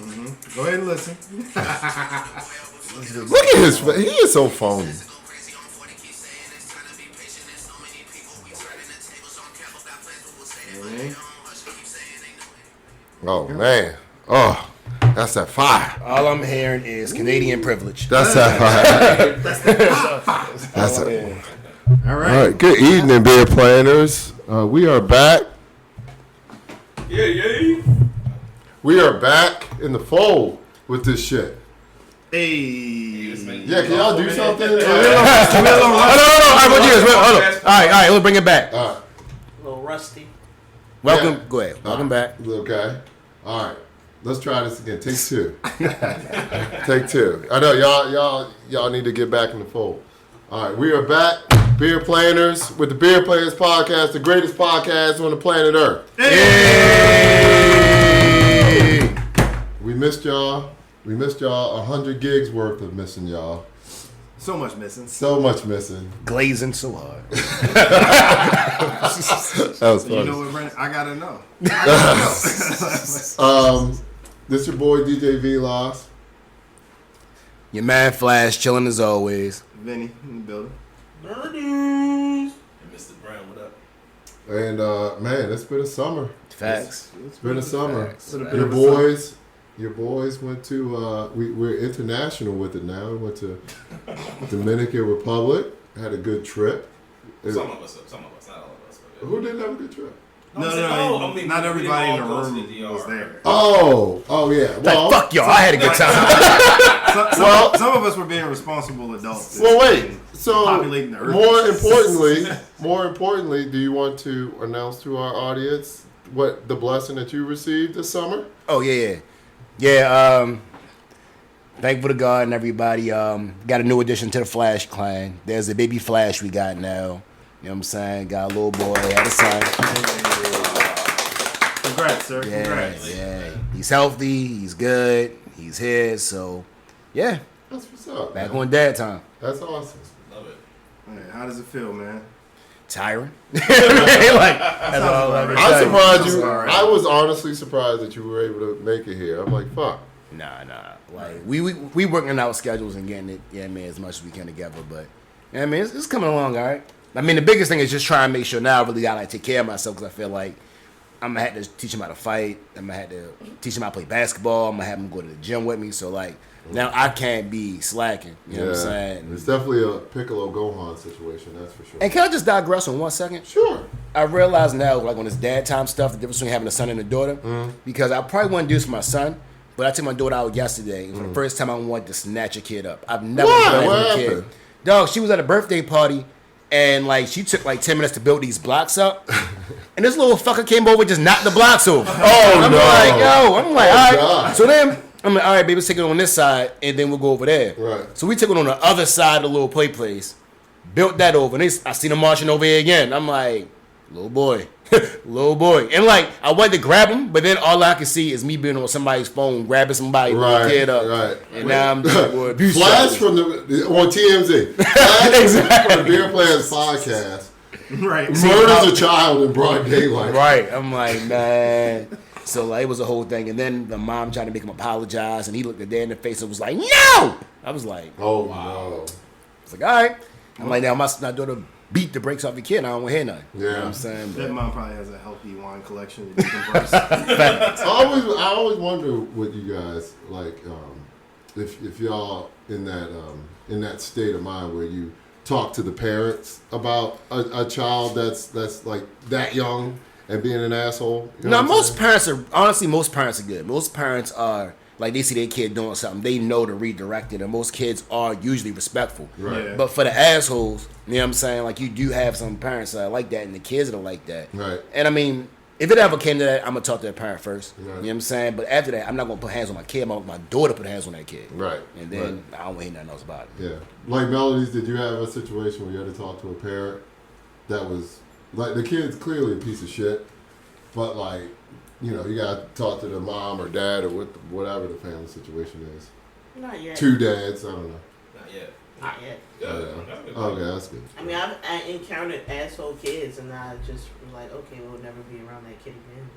Mm-hmm. Go ahead and listen. Look at his face. He is so phony. Oh, man. Oh, that's that fire. All I'm hearing is Canadian privilege. That's that fire. That's it. All right. All right. Good evening, beer planners. We are back. Yeah. We are back in the fold with this shit. Hey. Yeah, can y'all do something? All right, let's bring it back. All right. A little rusty. Welcome. Yeah. Go ahead. Welcome back. Okay. All right. Let's try this again. Take two. Take two. I know y'all need to get back in the fold. All right, we are back, Beer Planners, with the Beer Players Podcast, the greatest podcast on the planet Earth. Hey! We missed y'all. 100 gigs worth of missing y'all. So much missing. So much missing. Glazing so hard. That was funny. You know what, Brandon? I gotta know. This your boy DJ V-Loss. Your man Flash chilling as always. Vinny in the building. And Mr. Brown, what up? And man, it's been a summer. Facts. It's been a summer. Facts. Your boys went to we're international with it now. We went to Dominican Republic, had a good trip. Some of us, not all of us. Who didn't have a good trip? No, I mean, not we everybody in the didn't all go to room the DR. was there. Oh yeah. Well, Like, fuck y'all, I had a good time. Some of us were being responsible adults. well, wait. So Populating the earth. more importantly, do you want to announce to our audience what the blessing that you received this summer? Oh yeah. Thankful to God and everybody. Got a new addition to the Flash clan. There's a baby Flash we got now. You know what I'm saying? Got a little boy, had a son. Congrats, sir. Yeah, Congrats. yeah. He's healthy. He's good. He's here. So, yeah. That's what's up. Back man. on dad time. That's awesome. Love it. Man, how does it feel, man? Tiring. That's all I can I'm say. surprised you. All right. I was honestly surprised that you were able to make it here. I'm like, fuck. Nah. Like we working out schedules and getting it, as much as we can together. But it's coming along, all right. I mean, the biggest thing is just trying to make sure now I really gotta take care of myself because I feel like I'm gonna have to teach him how to fight. I'm gonna have to teach him how to play basketball. I'm gonna have him go to the gym with me. So like now I can't be slacking. You know what I'm saying? It's definitely a Piccolo Gohan situation. That's for sure. And can I just digress on 1 second? Sure. I realize now, like on this dad time stuff, the difference between having a son and a daughter. Because I probably wouldn't do this for my son, but I took my daughter out yesterday, and for the first time I wanted to snatch a kid up. I've never done What that with a kid. happened? Dog, she was at a birthday party, and like she took like 10 minutes to build these blocks up, and this little fucker came over and just knocked the blocks over. I'm like, all right. God. So then I'm like, all right, baby, let's take it on this side, and then we'll go over there. Right. So we took it on the other side of the little play place, built that over, and I seen them marching over here again. I'm like, little boy. And like, I wanted to grab him, but then all I could see is me being on somebody's phone, grabbing somebody's little kid up. Right. And now I'm just boy, abuse Flash charges. on TMZ. Flash from the Beer Players Podcast. Right. Murders a child in broad daylight. Right. I'm like, man. So like, it was a whole thing. And then the mom tried to make him apologize, and he looked at dad in the face and was like, no! I was like, Oh, no. it's like, all right. I'm like, now my daughter beat the brakes off your kid. I don't want to hear nothing. Yeah. You know what I'm saying? That But, mom probably has a healthy wine collection that you can burst. I always wonder what you guys like if y'all in that state of mind where you talk to the parents about a child that's like that young and being an asshole. You know no, what I'm most saying? parents are most parents are good. Most parents are like they see their kid doing something, they know to redirect it, and most kids are usually respectful. Right. Yeah. But for the assholes, you know what I'm saying? Like you do have some parents that are like that, and the kids that are like that. Right. And I mean, if it ever came to that, I'm gonna talk to the parent first. Right. You know what I'm saying? But after that, I'm not gonna put hands on my kid. My daughter put hands on that kid. Right. And then I don't want to hear nothing else about it. Yeah. Like Melodies, did you have a situation where you had to talk to a parent that was like the kid's clearly a piece of shit, but like, you know, you gotta talk to the mom or dad or whatever the family situation is. Not yet. Two dads, I don't know. Not yet. Not yet. Okay, that's good. I mean, I encountered asshole kids, and I just was like, okay, we'll never be around that kid again.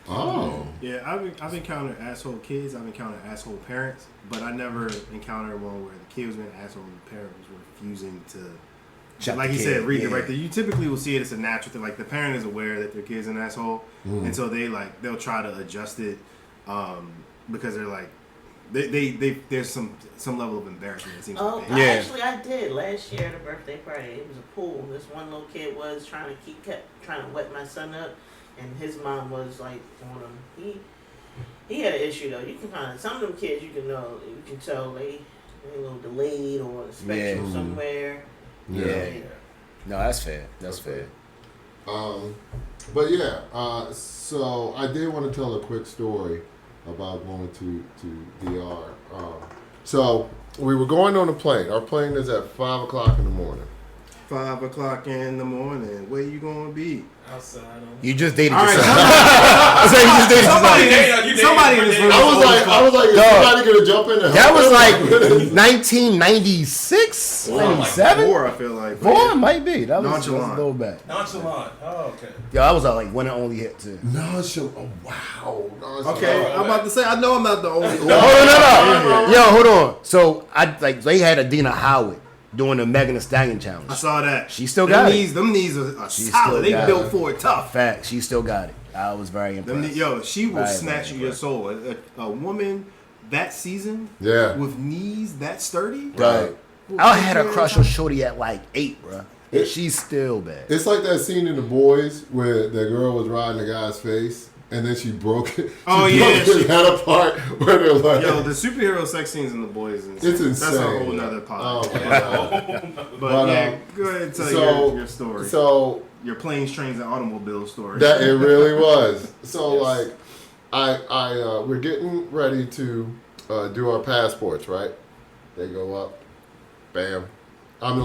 Oh. Yeah, I've encountered asshole kids. I've encountered asshole parents, but I never encountered one where the kid was being an asshole and the parent was refusing to. Check Like the he kid, said, read it yeah. right there. You typically will see it as a natural thing. Like the parent is aware that their kid's an asshole, and so they'll try to adjust it because they're like they there's some level of embarrassment. It seems Oh, like I did last year at a birthday party. It was a pool. This one little kid was kept trying to wet my son up, and his mom was like on him. He had an issue though. You can kind of some of them kids you can tell they a little delayed or on the spectrum somewhere. Yeah. No, that's fair. That's fair. But yeah, so I did want to tell a quick story about going to DR. So we were going on a plane. Our plane is at 5 o'clock in the morning. 5 o'clock in the morning. Where you gonna be? Outside. You just dated All right, yourself. I said you just dated yourself. Somebody in this room. I was like, is somebody gonna jump in there? That was like 1996, 97? Four, I feel like. Four might be. That was Nonchalant. a little back. Nonchalant. Oh, okay. Yo, I was like when it only hit too. Oh wow. Okay, I'm about to say. I know I'm not the only. Hold on, no. Yo, hold on. So they had Adina Howard doing the Megan Thee Stallion challenge. I saw that. She still got it. Them knees are She solid. still They got built it. for it tough. Fact, she still got it. I was very impressed. She will Very, snatch very your soul. A woman that season, Yeah. with knees that sturdy, Right. I had a crush on Shorty at like 8, bro. And she's still bad. It's like that scene in The Boys where the girl was riding the guy's face and then she broke it. Oh, She yeah, broke his head apart where they're like, Yo, the superhero sex scenes in The Boys is it's insane. That's a whole nother Oh, podcast. my God. But yeah, go ahead and tell your story. So Your planes, trains, and automobile story. that it really was. So like, I we're getting ready to do our passports, right? They go up, bam. I'm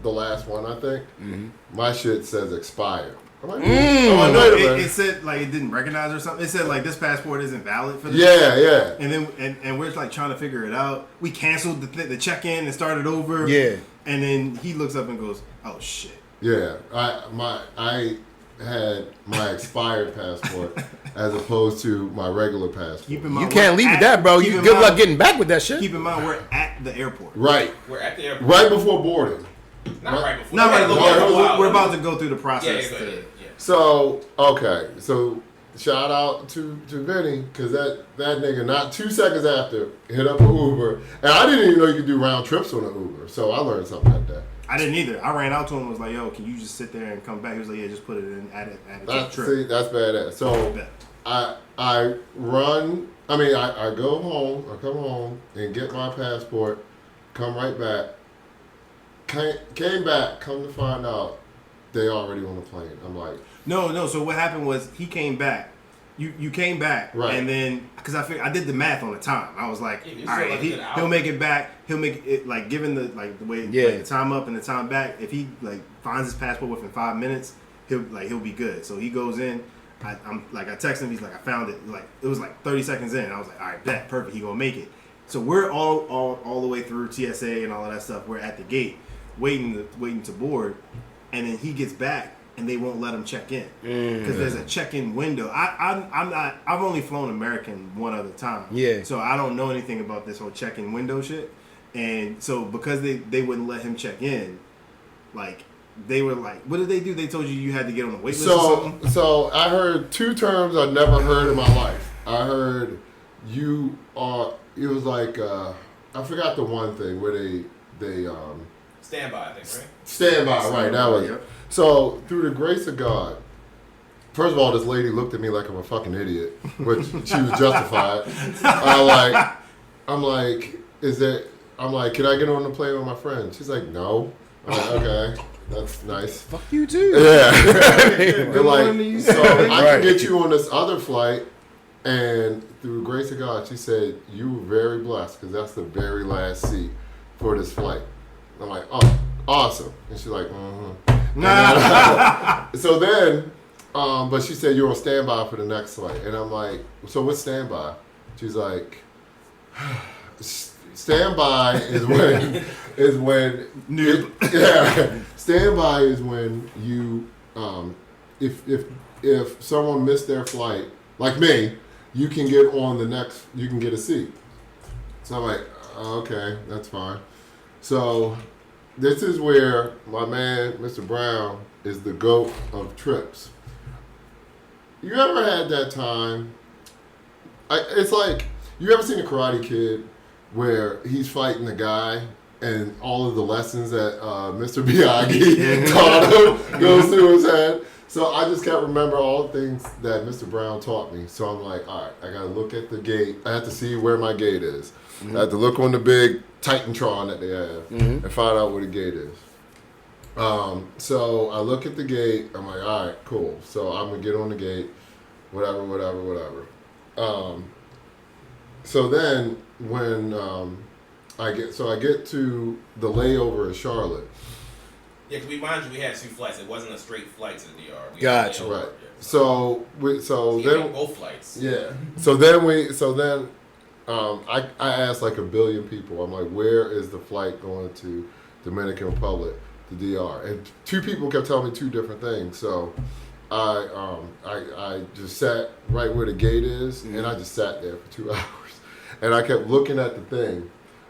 the last one, I think. Mm-hmm. My shit says expired. I'm like, Oh no! wait a minute. It said like it didn't recognize or something. It said like this passport isn't valid for this. Yeah. And then and we're like trying to figure it out. We canceled the check-in and started over. Yeah. And then he looks up and goes, "Oh shit." Yeah, I had my expired passport as opposed to my regular passport. Keep in You mind, can't leave with that, bro. keep You in good mind- luck getting back with that shit. Keep in mind we're at the airport. Right, We're at the airport. right before boarding. Not right before. Not right. We're We're about to go through the Yeah, process. yeah, to- yeah. So okay, so shout out to Vinny because that nigga not 2 seconds after hit up an Uber, and I didn't even know you could do round trips on an Uber. So I learned something like that. I didn't either. I ran out to him and was like, "Yo, can you just sit there and come back?" He was like, "Yeah, just put it in, add it to the trip." See, that's badass. So Bet. I run. I mean, I go home. I come home and get my passport. Come right back. Came back. Come to find out, they already on the plane. I'm like, No. So what happened was he came back. You came back, Right. and then because I did the math on the time, I was like, Yeah, you all still right, like a good hour. he'll make it back. He'll make it like given the way like, the time up and the time back. If he like finds his passport within 5 minutes, he'll be good. So he goes in. I'm like I text him. He's like I found it. Like it was like 30 seconds in. I was like all right, bet perfect. He gonna make it. So we're all the way through TSA and all of that stuff. We're at the gate waiting to board, and then he gets back. And they won't let him check in because there's a check-in window. I'm not. I've only flown American one other time. Yeah. So I don't know anything about this whole check-in window shit. And so because they wouldn't let him check in, like they were like, what did they do? They told you had to get on the wait list or something. So I heard 2 terms I've never heard in my life. I heard you are. It was like I forgot the one thing where they Standby, I think, right? stand by. Right, that was. Yep. So through the grace of God, first of all, this lady looked at me like I'm a fucking idiot, which she was justified. I'm like, can I get on the plane with my friend? She's like, no. I'm like, okay, that's nice. Fuck you too. Yeah. Good And morning to you. so I can Right. get you on this other flight, and through the grace of God, she said, you were very blessed because that's the very last seat for this flight. I'm like, oh, awesome. And she's like, so then, but she said you're on standby for the next flight, and I'm like, so what's standby? She's like, standby is when standby is when you if someone missed their flight like me, you can get on the next. You can get a seat. So I'm like, okay, that's fine. So this is where my man, Mr. Brown, is the GOAT of trips. You ever had that time? It's like, you ever seen a Karate Kid where he's fighting the guy and all of the lessons that Mr. Miyagi taught him goes through his head? So I just can't remember all the things that Mr. Brown taught me. So I'm like, all right, I got to look at the gate. I have to see where my gate is. Mm-hmm. I have to look on the big Titantron that they have and find out where the gate is. So I look at the gate. I'm like, all right, cool. So I'm going to get on the gate, whatever. So then when I get to the layover in Charlotte. Yeah, because mind you, we had 2 flights. It wasn't a straight flight to the DR. Gotcha. Right. So then both flights. Yeah. So then I asked like a billion people. I'm like, where is the flight going to Dominican Republic, the DR? And 2 people kept telling me 2 different things. So I just sat right where the gate is, and I just sat there for 2 hours, and I kept looking at the thing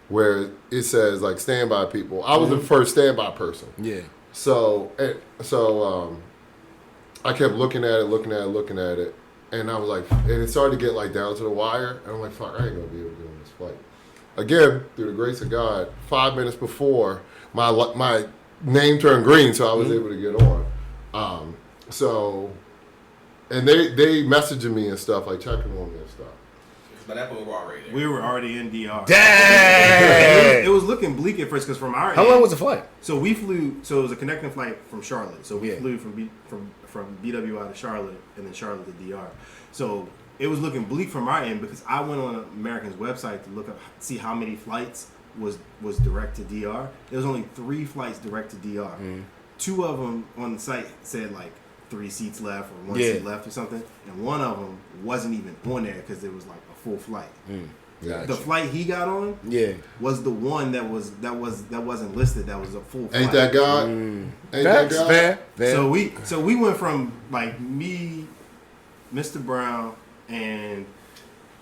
where it says like standby people. I was the first standby person. Yeah. So I kept looking at it, and I was like, and it started to get like down to the wire, and I'm like, fuck, I ain't gonna be able to get on this flight. Again, through the grace of God, 5 minutes before my name turned green, so I was able to get on. And they messaging me and stuff, like checking on me and stuff. By that point, we were already there. We were already in DR. Dang! It was looking bleak at first because from our How end, long was the flight? So we flew. So it was a connecting flight from Charlotte. So we Yeah. flew from BWI to Charlotte, and then Charlotte to DR. So it was looking bleak from our end because I went on American's website to look up, see how many flights was direct to DR. There was only 3 flights direct to DR. 2 of them on the site said like 3 seats left or 1 seat left or something, and 1 of them wasn't even on there because it was like a full flight. Gotcha. The flight he got on was the one that wasn't listed. That was a full flight. Ain't that God? Ain't that God? Fair. So we went from like me, Mr. Brown, and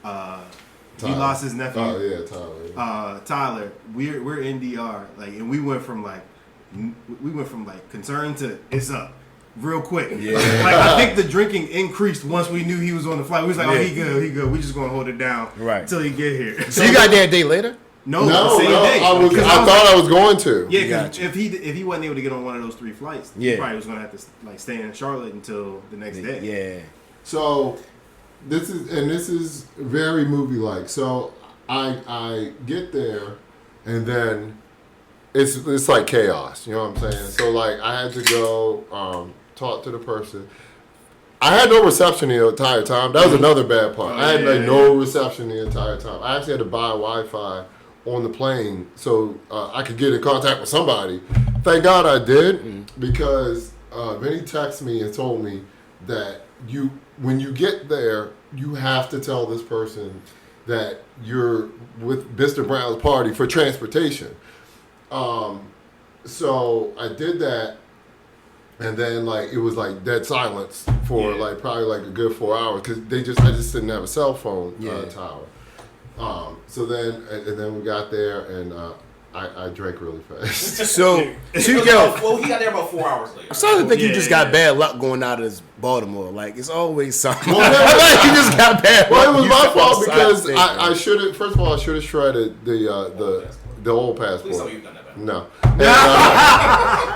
he lost his nephew. Oh yeah, Tyler. Tyler. We're in DR, like, and we went from like concerned to it's up real quick. Yeah. Like I think the drinking increased once we knew he was on the flight. We was like, oh, he good. We just gonna hold it down until he get here. So you got there a day later? No, the same day. I thought I was going to. Yeah, because if he wasn't able to get on one of those 3 flights, he Yeah. probably was gonna have to like stay in Charlotte until the next day. Yeah. So this is very movie like. So I get there, and then it's like chaos. You know what I'm saying? So like I had to go talk to the person. I had no reception the entire time. That was another bad part. I had no reception the entire time. I actually had to buy Wi-Fi on the plane so I could get in contact with somebody. Thank God I did, because Vinny texted me and told me that when you get there, you have to tell this person that you're with Mr. Brown's party for transportation. So I did that, and then like it was like dead silence for like probably like a good 4 hours because I just didn't have a cell phone tower. So then we got there, and I drank really fast. So he got there about 4 hours later. I'm starting to think you just got bad luck going out of Baltimore. Like it's always something. Like you just got bad luck. Well, it was my fault because I should have. First of all, I should have shredded the old passport. Please tell me you've done that. No.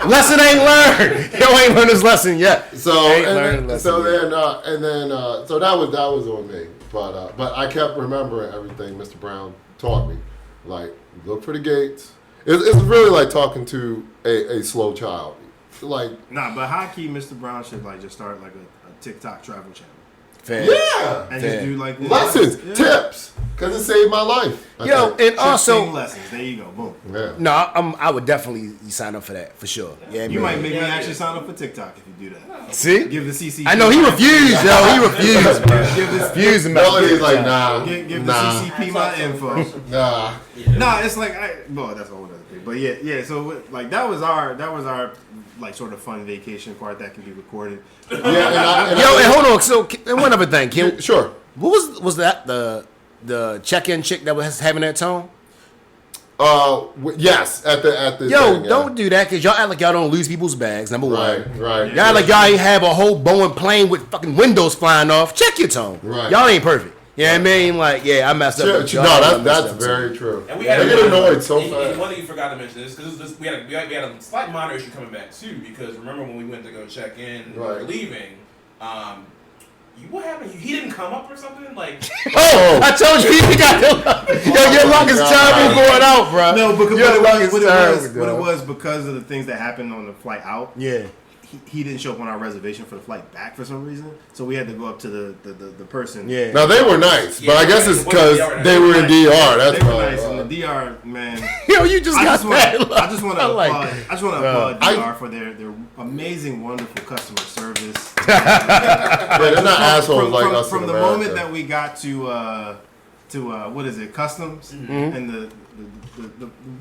Lesson ain't learned. You ain't learned his lesson yet. So that was on me. But I kept remembering everything Mr. Brown taught me. Like, look for the gates. It's really like talking to a slow child. Like, but high key, Mr. Brown should like just start like a TikTok travel channel. Yeah. And just do like lessons, tips, because it saved my life. And also lessons. There you go. Boom. Yeah. No, I would definitely sign up for that for sure. Yeah, you might make me actually sign up for TikTok if you do that. See, give the CCP. I know he refused, yo. He refused, man. Refused. Melody's like, nah. Give the CCP my info. Nah. Nah, it's like that's a whole other thing. But yeah. So like that was our like sort of fun vacation part that can be recorded. And hold on. So, and one other thing, Kim. Sure. What was that the check-in chick that was having that tone? Yes, at the Yo, thing, yeah. don't do that because y'all act like y'all don't lose people's bags. Number one, right. Y'all act like y'all ain't have a whole Boeing plane with fucking windows flying off. Check your tone. Right. Y'all ain't perfect. You know what I mean? Like, yeah, I messed up. That's very true. And we they get annoyed so fast. And one thing you forgot to mention is because we had a slight minor issue coming back too. Because remember when we went to go check in, and we were leaving. What happened? He didn't come up or something? Like, I told you he got your longest time going out, bro. No, because what it was because of the things that happened on the flight out. Yeah. He didn't show up on our reservation for the flight back for some reason, so we had to go up to the person. Yeah. Now they were nice, but I guess it's because they were in DR. That's they were nice. In the DR, man. Yo, you just got that. I just want to applaud DR for their amazing, wonderful customer service. They're not assholes like us. From the moment that we got to what is it, customs, and the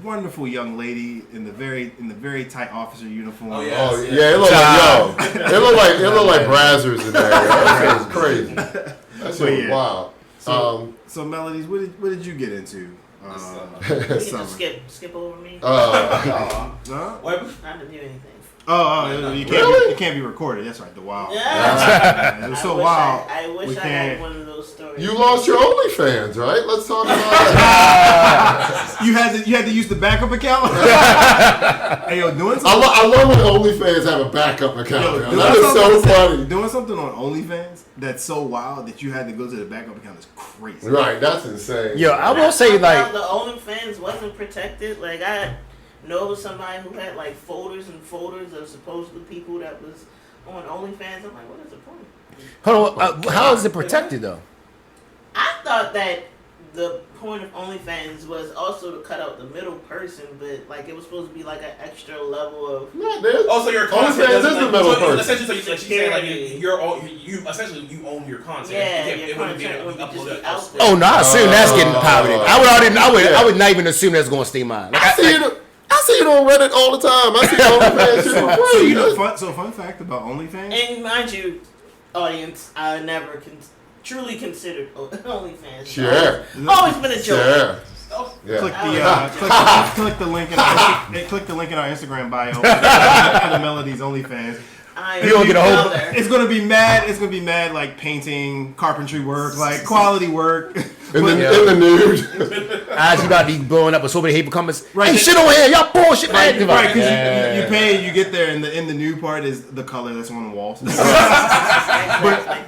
wonderful young lady in the very tight officer uniform. Oh yeah, it looked like it looked like Brazzers in there. That was crazy. That's wild. So Melodies, what did you get into? You can skip over me. No? I didn't do anything. It can't be recorded. That's right. The wild. Yeah. It was so wild. I wish I had one of those stories. You lost your OnlyFans, right? Let's talk about that. You had to use the backup account. Hey, yo, doing something. I love when OnlyFans have a backup account. That is so funny. Doing something on OnlyFans that's so wild that you had to go to the backup account is crazy. Right. That's insane. Yo, I will say like the OnlyFans wasn't protected. Like I know somebody who had like folders and folders of supposedly people that was on OnlyFans. I'm like, what is the point? Hold on, how is it protected though? I thought that the point of OnlyFans was also to cut out the middle person, but like it was supposed to be like an extra level of. So your content is the middle person. Essentially, so she's saying like you essentially you own your content. Yeah, it wouldn't be uploaded elsewhere. Oh no, I assume that's getting pirated. I would not even assume that's going to stay mine. Like, I see it on Reddit all the time. I see OnlyFans shit for free. So fun fact about OnlyFans. And mind you, audience, I never truly considered OnlyFans. Sure. Always been a joke. Sure. Yeah. Click the link in our Instagram bio for the Melodies OnlyFans. It's gonna be mad. It's gonna be mad like painting, carpentry work, like quality work. In the nude. As you about to be blowing up with so many hateful comments. Right. Hey, shit on here, y'all bullshit. Right, because you pay, you get there, and the nude part is the color that's on the walls.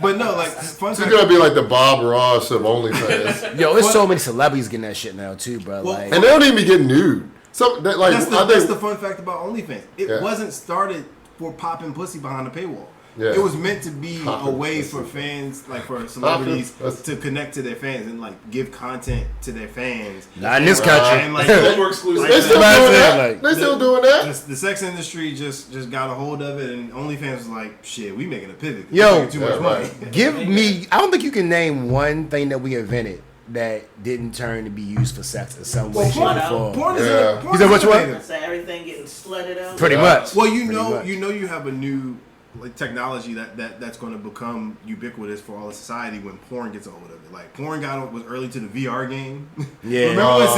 but no, like fun. It's gonna be like the Bob Ross of OnlyFans. Yo, there's so many celebrities getting that shit now too, bro. Well, like, and they don't even be getting nude. So that's the fun fact about OnlyFans. It wasn't started for popping pussy behind a paywall. Yeah. It was meant to be a way for fans, like for celebrities, to connect to their fans and like give content to their fans. Not in this country. And like, More exclusive. They still doing that. They still doing that. The sex industry just got a hold of it, and OnlyFans was like, "Shit, we making a pivot. Yo, making too much money." Give me. I don't think you can name one thing that we invented that didn't turn to be used for sex in some way, shape, or form. Porn is You said which one? So everything getting slutted out. Pretty much. Well, you know, you have a new like technology that's going to become ubiquitous for all of society when porn gets a hold of it. Like porn was early to the VR game. Yeah. Remember when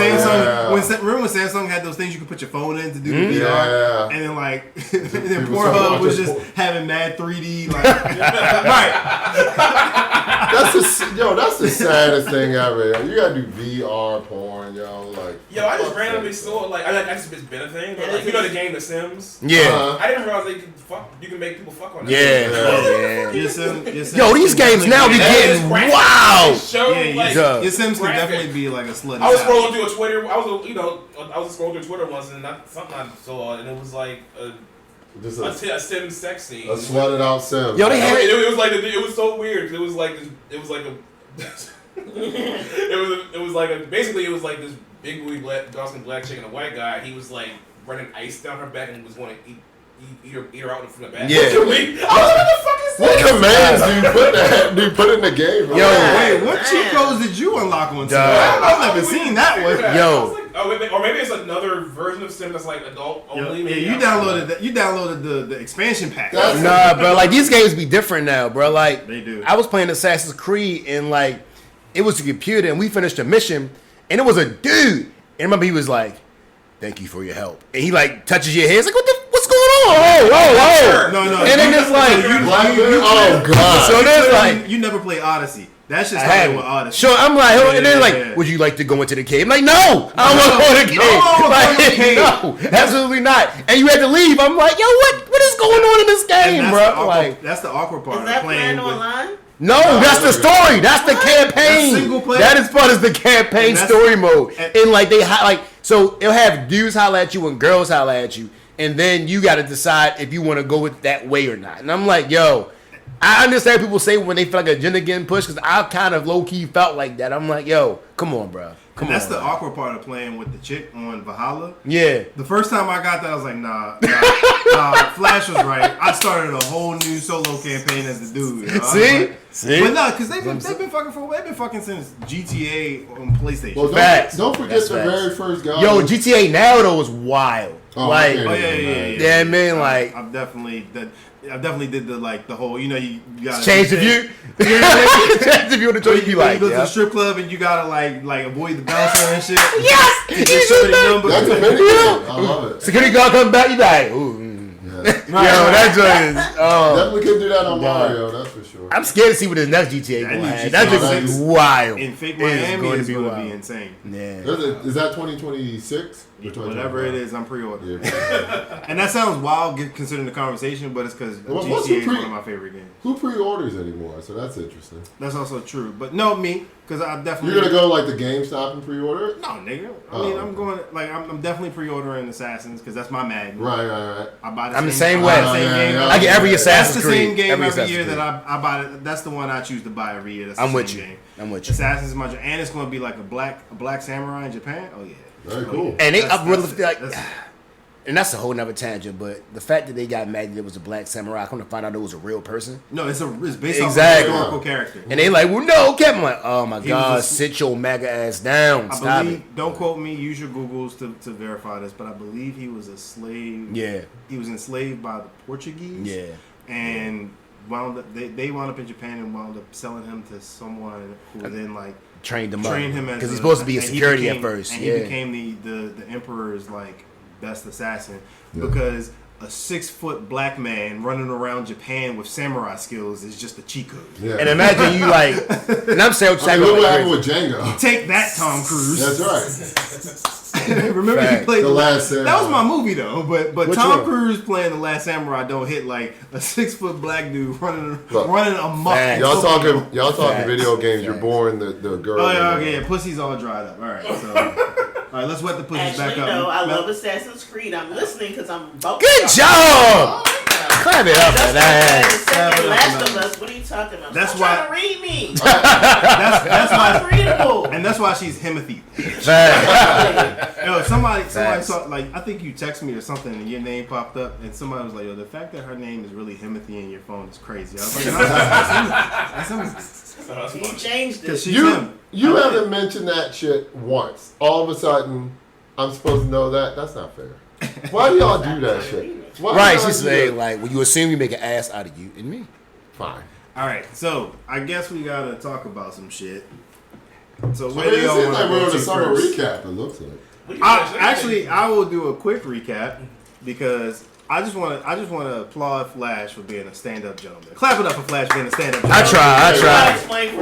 Samsung had those things you could put your phone in to do the VR, Yeah. and then like and then Pornhub was just having mad 3D like right. That's the saddest thing ever. You gotta do VR porn, yo. Like, I just randomly saw like I guess it's been a thing, but like you know the game The Sims. Yeah. I didn't realize you can make people fuck on that. Yeah. Yo, these games now be getting wild. Your Sims can definitely be like a slut. I was scrolling through Twitter. I was scrolling through Twitter once, and something I saw, and it was like a Sim sex scene. A slutted out Sim. Yo, they had it was so weird. It was like it was like this big booty Dawson black chick and a white guy. He was like running ice down her back and was going to eat her out from the back. Yeah. I was like, what the fuck is What commands do you put in the game? Yo, wait, what cheat codes did you unlock on today? I've never seen that one. Yo, Oh, wait, or maybe it's another version of Sim that's like adult only. Yeah, you downloaded that. You downloaded the expansion pack. Nah, bro. Like these games be different now, bro. Like they do. I was playing Assassin's Creed and like it was a computer and we finished a mission and it was a dude. And remember he was like, "Thank you for your help." And he like touches your head. It's like, what's going on? Oh. No. And then it's like, oh god. So there's like, you never play Odyssey. That's just started with Odyssey. Sure, I'm like, and then like, would you like to go into the cave? I'm like, no, I don't want to go into the cave. No, absolutely not. And you had to leave. I'm like, yo, what is going on in this game, bro? Like, that's the awkward part. Is that playing with, online? No, that's the story. That's the campaign. That's single player. That is part of the campaign story mode. And like so it'll have dudes holler at you and girls holler at you, and then you got to decide if you want to go with that way or not. And I'm like, yo, I understand people say when they feel like a agenda getting pushed because I kind of low key felt like that. I'm like, yo, come on, bro. That's the awkward part of playing with the chick on Valhalla. Yeah. The first time I got that, I was like, nah. Flash was right. I started a whole new solo campaign as the dude. You know? See? But no, because they've been fucking since GTA on PlayStation. Well, don't forget the very first guy. Yo, GTA now though is wild. Yeah, man, like I definitely did the whole, you gotta change the view. Change the view to you like. You go to the strip club and you gotta like avoid the bouncer and shit. Yes, that's a video. I love it. Security guard come back, you like, ooh. Yo, that joint is. Definitely could do that on Mario. That's for sure. I'm scared to see what the next GTA going to have. That just is wild. In fake Miami is going to be insane. Yeah. Is that 2026? Whatever it is, I'm pre-ordering. And that sounds wild considering the conversation, but it's because GTA is one of my favorite games. Who pre-orders anymore? So that's interesting. That's also true. But no, me, because I definitely... You're going to go like the GameStop and pre-order it? No, nigga. I'm going... Like, I'm definitely pre-ordering Assassins because that's my mag. Right. I buy I'm the same way. I get every Assassin's Creed. That's the same game every year that I buy it. That's the one I choose to buy every year. That's I'm the with same you. game. I'm with you. Assassin's my... And it's going to be like a black samurai in Japan. Oh, yeah. Very cool. And they uplifted like, and that's a whole nother tangent. But the fact that they got mad that it was a black samurai, I come to find out it was a real person. No, it's based off a historical character. And they like, well, no, Kevin. I'm like, oh my god, sit your MAGA ass down. Stop it. Don't quote me. Use your Googles to verify this, but I believe he was a slave. Yeah, he was enslaved by the Portuguese. Yeah, and they wound up in Japan and wound up selling him to someone who then like trained him because he's supposed to be a security at first. And he became the emperor's like best assassin because a 6-foot black man running around Japan with samurai skills is just a cheat code. Yeah. And imagine you like, and I'm saying, what happened with Django? Take that, Tom Cruise. That's right. Remember he played the Last Samurai. That was my movie though, but Tom Cruise playing the Last Samurai don't hit like a 6-foot black dude running amok. Y'all talking video games. You're boring the girl. Oh yeah, pussy's all dried up. All right, all right, let's wet the pussies back up. No, I love Assassin's Creed. I'm listening because I'm about. Good job. Clap it up for that. Last of Us. What are you talking about? That's why. Trying to read me. That's why. Readable. And that's why she's Himothy. Yo, somebody saw, like, I think you texted me or something and your name popped up and somebody was like, yo, the fact that her name is really Himothy in your phone is crazy. I was like, that's Himothy. He changed it. You haven't mentioned that shit once. All of a sudden, I'm supposed to know that? That's not fair. Why do y'all do that shit? Right, she's saying, like, when you assume you make an ass out of you and me. Fine. All right, so I guess we gotta talk about some shit. So it seems like we're on a summer recap. It looks like. I will do a quick recap because I just want to applaud Flash for being a stand-up gentleman. Clap it up for Flash being a stand-up gentleman. I try. Right.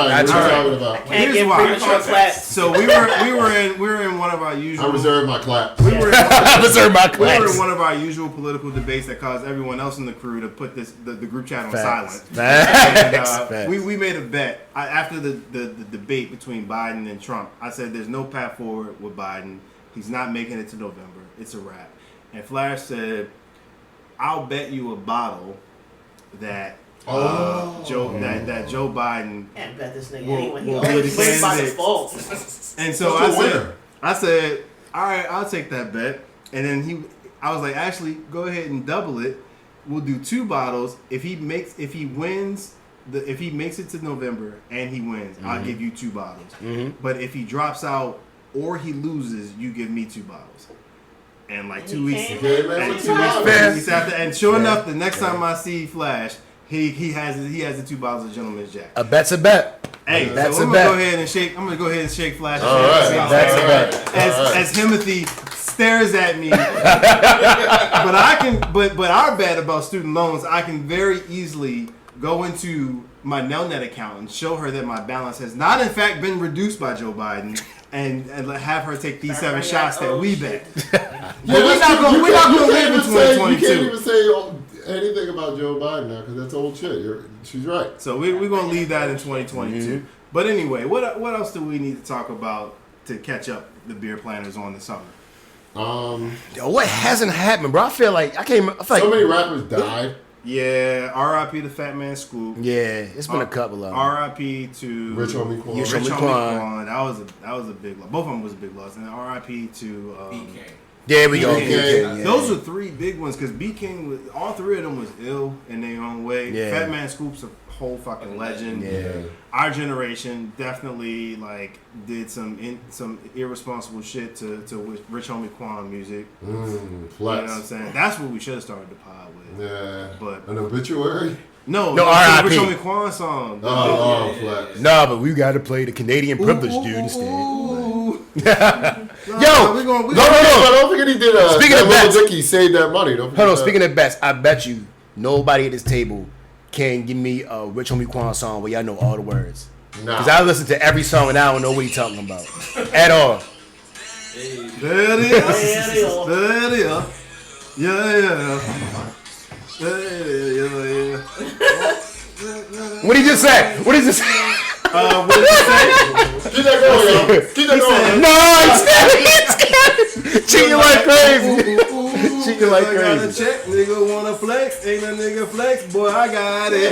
That's what talking about. Here's why. Claps. So we were in one of our usual. I reserve my claps. We were in one of our usual political debates that caused everyone else in the crew to put the group chat on silent. Facts. We made a bet after the debate between Biden and Trump. I said there's no path forward with Biden. He's not making it to November. It's a wrap. And Flash said, "I'll bet you a bottle that Joe Biden can't bet this nigga will he always wins by default." And so I said, all right, I'll take that bet. And then I was like, actually, go ahead and double it. We'll do 2 bottles. If he makes it to November and he wins, I'll give you 2 bottles. But if he drops out or he loses, you give me 2 bottles. And like 2 He weeks, came in and with 2 2 weeks, bottles. weeks after, and sure enough, the next time I see Flash, he has the 2 bottles of Gentleman's Jack. A bet's a bet. Hey, That's so a I'm bet. gonna go ahead and shake. I'm gonna go ahead and shake Flash. All right. That's a bet. As Timothy stares at me, but I can. But our bet about student loans, I can very easily go into my Nelnet account and show her that my balance has not, in fact, been reduced by Joe Biden, and have her take these 7 shots that we bet. We're not gonna live in 2022. You can't even say anything about Joe Biden now because that's old shit. She's right. So we're gonna leave that in 2022. But anyway, what else do we need to talk about to catch up the beer planners on the summer? Yo, what hasn't happened, bro? I feel like I feel like So many rappers died. Yeah, R.I.P. to Fat Man Scoop. yeah, it's been a couple of them. R.I.P. to Rich Homie Quan. Rich Rich Homie Homie Quan. Quan. That was a big loss. Both of them was a big loss. And R.I.P. to BK. There we go. B. King. Yeah. Those were 3 big ones because B. King was, all 3 of them was ill in their own way. Yeah. Fat Man Scoop's a whole fucking legend. Yeah. Our generation definitely like did some irresponsible shit to Rich Homie Quan music. You know what Flex. I'm saying? That's what we should have started the pod with. Yeah. But An obituary? no, No, the R.I.P. Rich Homie Quan song. Oh, Flex. Nah, but we got to play the Canadian privilege, dude, instead. Ooh. Yo, we gonna no. But don't forget he did Speaking that of Little bets. Dicky saved that money. Don't forget Hold on, that. speaking of bets, I bet you nobody at this table can give me a Rich Homie Quan song where y'all know all the words. Nah. Because I listen to every song and I don't know what he's talking about at all. There it is. There it is. Yeah. Yeah. What did he just say? What did he just say? What did you say? Keep that going, yo. Keep that going. No, he's cheating like crazy. Cheating like I got a crazy. check, nigga wanna flex. Ain't a nigga flex, boy, I got it.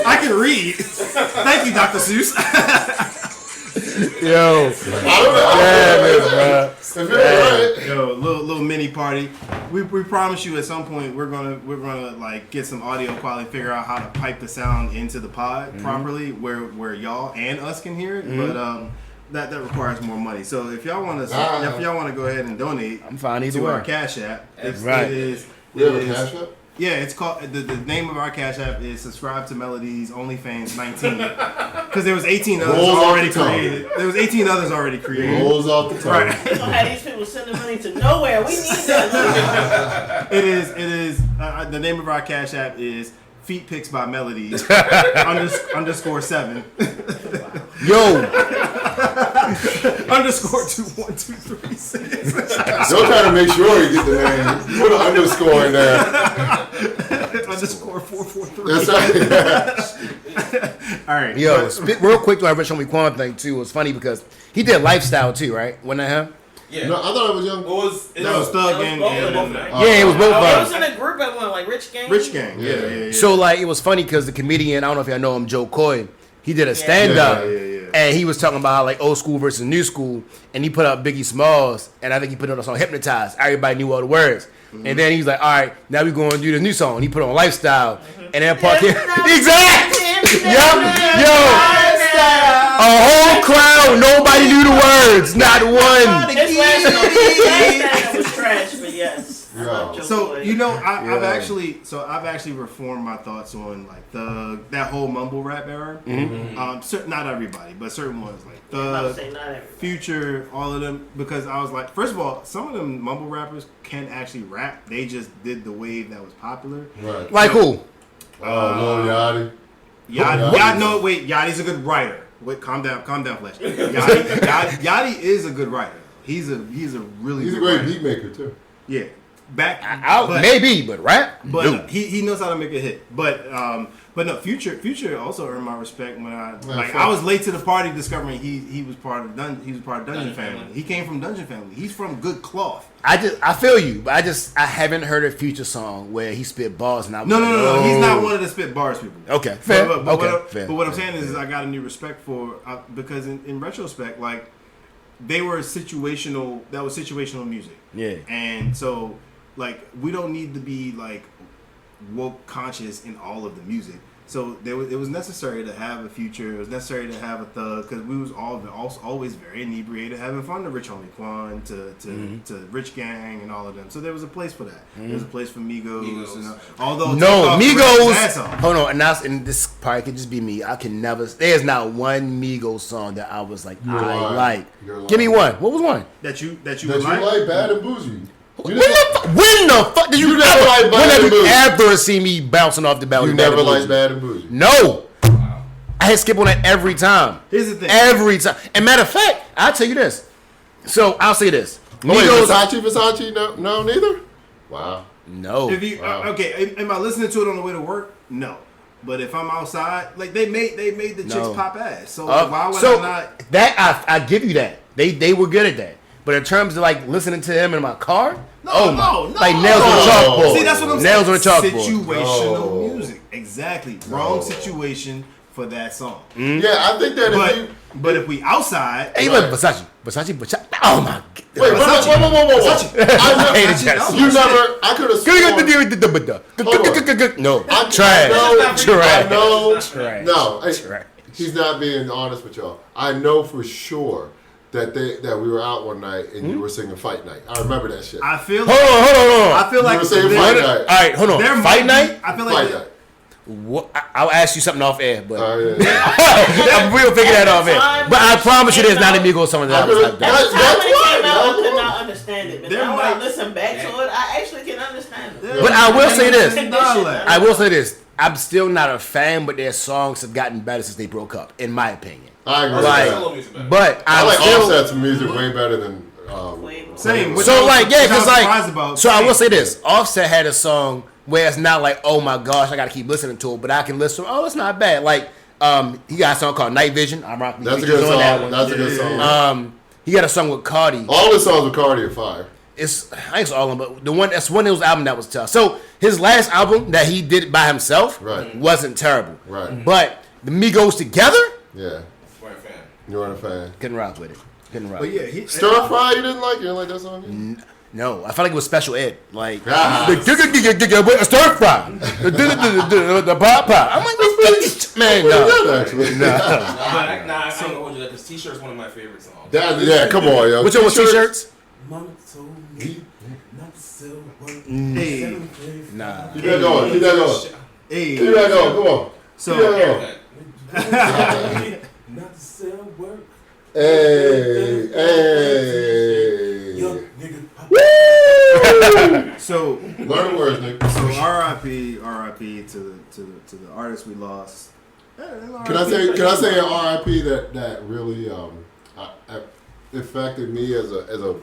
I can read. Thank you, Dr. Seuss. Yo, I don't know. bro. If you're right. Yo, little mini party. We promise you at some point we're gonna like get some audio quality, figure out how to pipe the sound into the pod properly, where y'all and us can hear it. But that requires more money. So if y'all want to go ahead and donate, I'm fine either to way. our Cash App. Right. We have a cash app? Yeah, it's called the name of our Cash App is Subscribe to Melodies OnlyFans 19 because there was 18 others Rolls off already the tongue. created. There was 18 others already created. Rolls off the tongue. Right. We gonna have these people sending money to nowhere. We need that. It is the name of our Cash App is Feet Pics by Melodies _7 Yo, _21236 Don't try to make sure you get the name. Put an underscore in there. _443. That's right. All right. yo, real quick to our Rich Homie Quan thing too. It was funny because he did Lifestyle too, right? Wasn't that him? Yeah. No, I thought it was young. It was Thug it Gang both and of them. Yeah, it was both I was of in them. a group at one, like Rich Gang. Rich Gang. Yeah. So like, it was funny because the comedian, I don't know if y'all know him, Joe Coy, he did a stand up. Yeah. And he was talking about like old school versus new school, and he put up Biggie Smalls, and I think he put on a song Hypnotized. Everybody knew all the words, and then he was like, "All right, now we going to do the new song." And he put on Lifestyle, and then Park exactly, yo, a whole crowd, nobody knew the words, not one. His last name was trash, but yes. I love Joe So Boy. you know, I've actually reformed my thoughts on like that whole mumble rap era. Not everybody, but certain ones like I'm about to Thug, say not everybody. Future, all of them. Because I was like, first of all, some of them mumble rappers can actually rap. They just did the wave that was popular. Right. Like who? Lil Yachty. Yachty's a good writer. Wait, calm down, Flesh. Yachty is a good writer. He's a really He's a good great writer. beat maker too. Yeah. But Maybe, but rap. But No. he knows how to make a hit. But no, Future also earned my respect when I fuck. I was late to the party discovering he was part of Dungeon Family. He came from Dungeon Family. He's from good cloth. I feel you, but I haven't heard a Future song where he spit bars and I was No. like, He's not one of the spit bars people. Okay, fair. But Fair. what I'm saying is I got a new respect for because in retrospect, like they were situational. That was situational music. Yeah. And so like we don't need to be like woke conscious in all of the music. So it was necessary to have a Future. It was necessary to have a Thug because we was always very inebriated, having fun to Rich Homie Quan, to Rich Gang and all of them. So there was a place for that. There was a place for Migos. And, although Migos. Hold on, and this probably could just be me. I can never. There's not one Migos song that I was like, Give me one. What was one that you like Bad and Bougie? When the fuck did you never like Bad and Bougie? Ever see me bouncing off the belly? You never liked Bad and Bougie? No. Wow. I had skip on that every time. Here's the thing. Every time. And matter of fact, I'll tell you this. So I'll say this. Versace, no, neither? Wow. No. If you okay, am I listening to it on the way to work? No. But if I'm outside, like they made the chicks pop ass. So why would I not? That I give you that. They were good at that. But in terms of like listening to him in my car, no. Like nails on a chalkboard. See, that's what I'm saying. Nails on a chalkboard. Situational music. Exactly. Wrong situation for that song. Mm-hmm. Yeah, I think that but if we outside, hey, look, Versace. Oh my god. Wait, whoa. I could have sworn. No. Trash. No. He's not being honest with y'all. I know for sure that we were out one night and you were singing Fight Night. I remember that shit. I feel like hold on. I feel like you were saying Fight Night. All right, hold on. Fight Night? I feel like Fight Night. I'll ask you something off air, but we'll figure that off air. But I promise you, there's not a Migos song that I was like that. At the time when it came out, I could not understand it. But now when I listen back to it, I actually can understand it. But I will say this. I'm still not a fan, but their songs have gotten better since they broke up, in my opinion. I agree. But I like Offset's music way better than same. So I will say this: Offset had a song where it's not like, oh my gosh, I got to keep listening to it, but I can listen. Oh, it's not bad. Like he got a song called Night Vision. I'm rocking. That's a good song. That's a good song. He got a song with Cardi. All the songs with Cardi are fire. I think it's all of them, but that's one of those albums that was tough. So his last album that he did by himself wasn't terrible. Right. But the Migos together, yeah. You weren't a fan. Couldn't rock with it. But yeah, Stir Fry, you didn't like? You didn't like that song? No, I felt like it was special ed. Like the stir fry, the pop pop. I'm like, man, no. I can't hold you that because T-shirt is one of my favorite songs. Yeah, come on, yo. Which one was T-shirts? Mama told me not to sell one. Hey, nah. Keep that going. Keep that going. Come on. So. Not to sell work. Hey. Young nigga. So learn words, nigga. So R.I.P. to the artists we lost. Can I say an R.I.P. that really affected me as a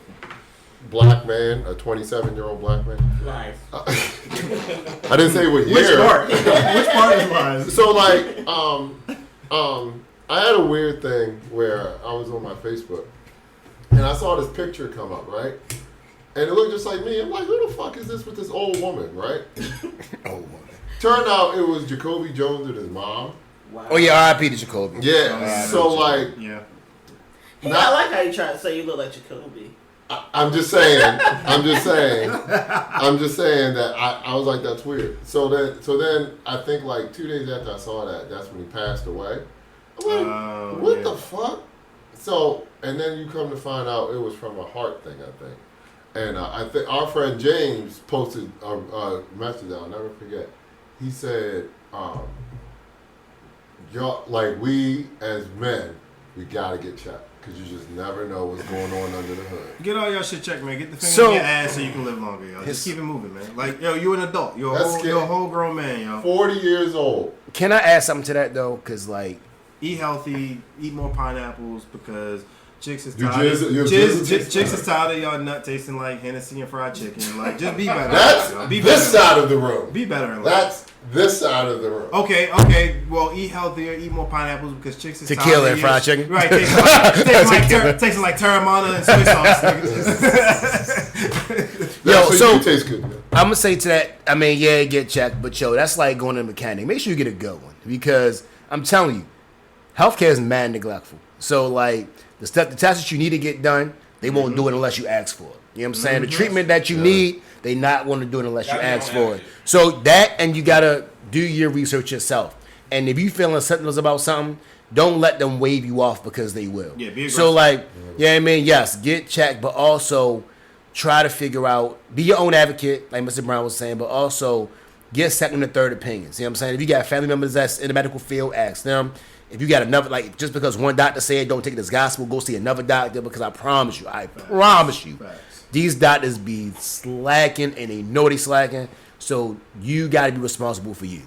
black man, a 27-year-old black man? Live. I didn't say what year. Which part? Which part is live? So like I had a weird thing where I was on my Facebook and I saw this picture come up, right? And it looked just like me. I'm like, who the fuck is this with this old woman, right? Old woman. Turned out it was Jacoby Jones and his mom. Wow. Oh yeah, R.I.P. to Jacoby. Yeah. So like, yeah. I like how you try to say you look like Jacoby. I'm just saying that I was like, that's weird. So then I think like 2 days after I saw that, that's when he passed away. I'm like, what the fuck? So, and then you come to find out it was from a heart thing, I think. And I think our friend James posted a message that I'll never forget. He said, y'all, like we as men, we gotta get checked. Because you just never know what's going on under the hood. Get all your shit checked, man. Get the finger in your ass so you can live longer, yo. Just keep it moving, man. Like, yo, you an adult. You're a whole grown man, yo. 40 years old. Can I add something to that, though? Because, like... Eat healthy. Eat more pineapples because chicks is tired. Chicks is tired of y'all nut tasting like Hennessy and fried chicken. Like, just be better. That's this side of the room. Be better in life. That's this side of the room. Okay. Well, eat healthier. Eat more pineapples because chicks is tequila and fried chicken. Right. Tasting like Terramana and soy sauce. Yo, so taste good. Man. I'm gonna say to that. I mean, yeah, get checked, but yo, that's like going to a mechanic. Make sure you get a good one because I'm telling you, healthcare is mad neglectful. So like the tests that you need to get done, they won't do it unless you ask for it. You know what I'm saying? The treatment that you need, they not want to do it unless you ask for it. So that, and you gotta do your research yourself. And if you feeling sensitive about something, don't let them wave you off because they will. Yeah, be aggressive. So like, I mean, yes, get checked, but also try to figure out, be your own advocate, like Mr. Brown was saying, but also get second and third opinions. You know what I'm saying? If you got family members that's in the medical field, ask them. If you got another, like, just because one doctor said don't take it as gospel, go see another doctor, because I promise you, these doctors be slacking and they know they slacking. So you got to be responsible for you.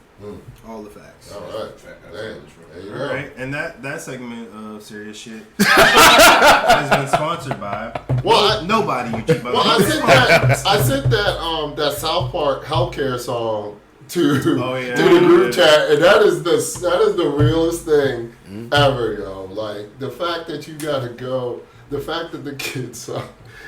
All the facts. All right. There you go. All right, and that segment of serious shit has been sponsored by nobody. I sent that South Park healthcare song to the group chat, and that is the realest thing ever, yo. Like the fact that you gotta go, the fact that the kids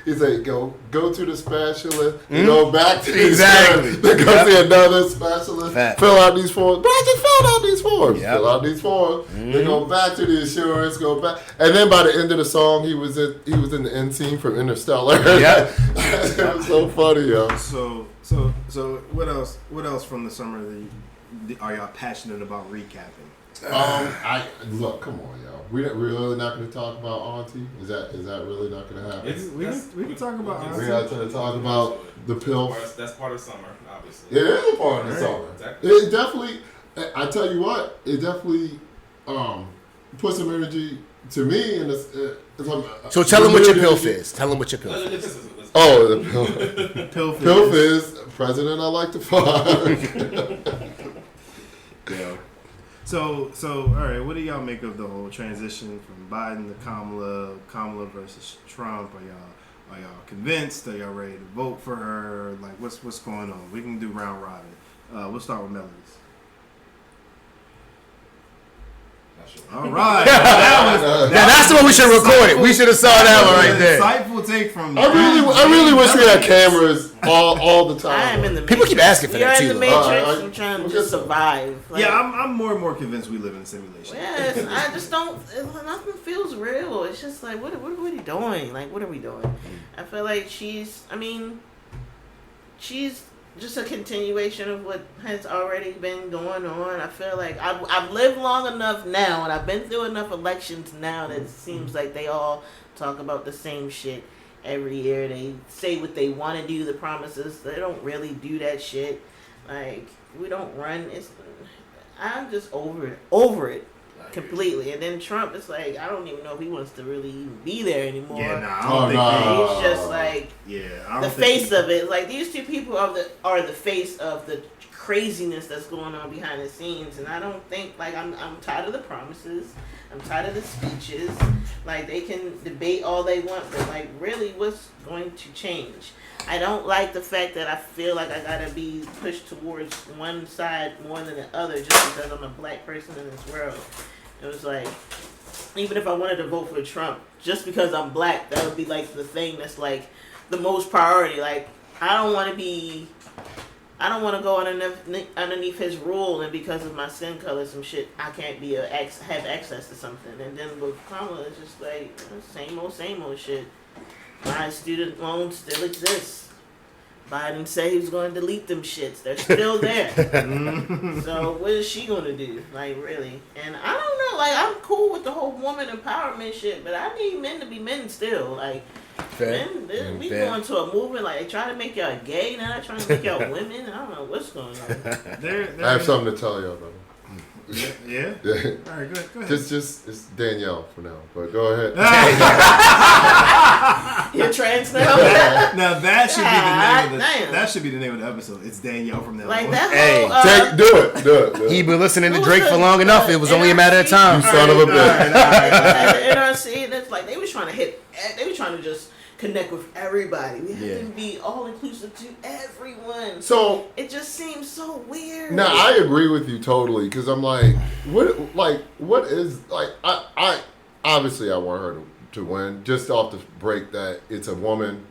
he's like, go to the specialist, go back to the specialist, then go see another specialist, fill out these forms. But I just filled out these forms. Fill out these forms. Then go back to the insurance, go back. And then by the end of the song, he was in the end scene from Interstellar. Yeah. It was so funny, yo. So what else from the summer are y'all passionate about recapping? Look, come on, yo. We're really not going to talk about Auntie. Is that really not going to happen? We can talk about Auntie. We got to talk about the pill. That's part of summer, obviously. It is a part of the summer. Exactly. It definitely. I tell you what, it definitely put some energy to me. And so tell them what your pill is. Tell them what your pill is. Oh, the pill. Pill is president I like to fuck. Yeah. So, all right. What do y'all make of the whole transition from Biden to Kamala versus Trump? Are y'all convinced? Are y'all ready to vote for her? Like, what's going on? We can do round robin. We'll start with Melodies. All right. That's the one we should have recorded. We should have saw that one right there. Insightful take from. I really wish we had cameras all the time. I am in the People keep asking for that too. You're in the Matrix. I'm trying to just survive. Like, yeah, I'm more and more convinced we live in a simulation. Yes, I just don't. Nothing feels real. It's just like, what are we doing? Like, what are we doing? I feel like she's just a continuation of what has already been going on. I feel like I've lived long enough now, and I've been through enough elections now that it seems like they all talk about the same shit every year. They say what they want to do, the promises. They don't really do that shit. Like, we don't run. I'm just over it completely. And then Trump is like, I don't even know if he wants to really even be there anymore. Yeah, I don't think he's just like the face of it. Like, these two people are the face of the craziness that's going on behind the scenes. And I don't think, like, I'm tired of the promises. I'm tired of the speeches. Like, they can debate all they want, but like, really, what's going to change? I don't like the fact that I feel like I gotta be pushed towards one side more than the other just because I'm a black person in this world. It was like, even if I wanted to vote for Trump, just because I'm black, that would be like the thing that's like the most priority. Like, I don't want to go underneath his rule, and because of my skin color, some shit, I can't have access to something. And then with Kamala, it's just like same old shit. My student loans still exist. Biden said he was going to delete them shits. They're still there. So what is she going to do? Like, really? And I don't know. Like, I'm cool with the whole woman empowerment shit, but I need men to be men still. Like, men, we going to a movement. Like, they try to make y'all gay now. They're trying to make y'all women. I don't know what's going on. I have something to tell y'all about. Yeah. All right, go ahead. Just it's Danielle for now, but go ahead. You're trans now. Now that should be the name of the episode. It's Danielle from now. Like that. Do it. He been listening to Drake for long enough. It was only a matter of time. You son of a bitch. NRC. That's like they was trying to just connect with everybody. We had to be all inclusive to everyone. So it just seems so weird. Now I agree with you totally because I'm like, what is like I obviously I want her to win just off the break that it's a woman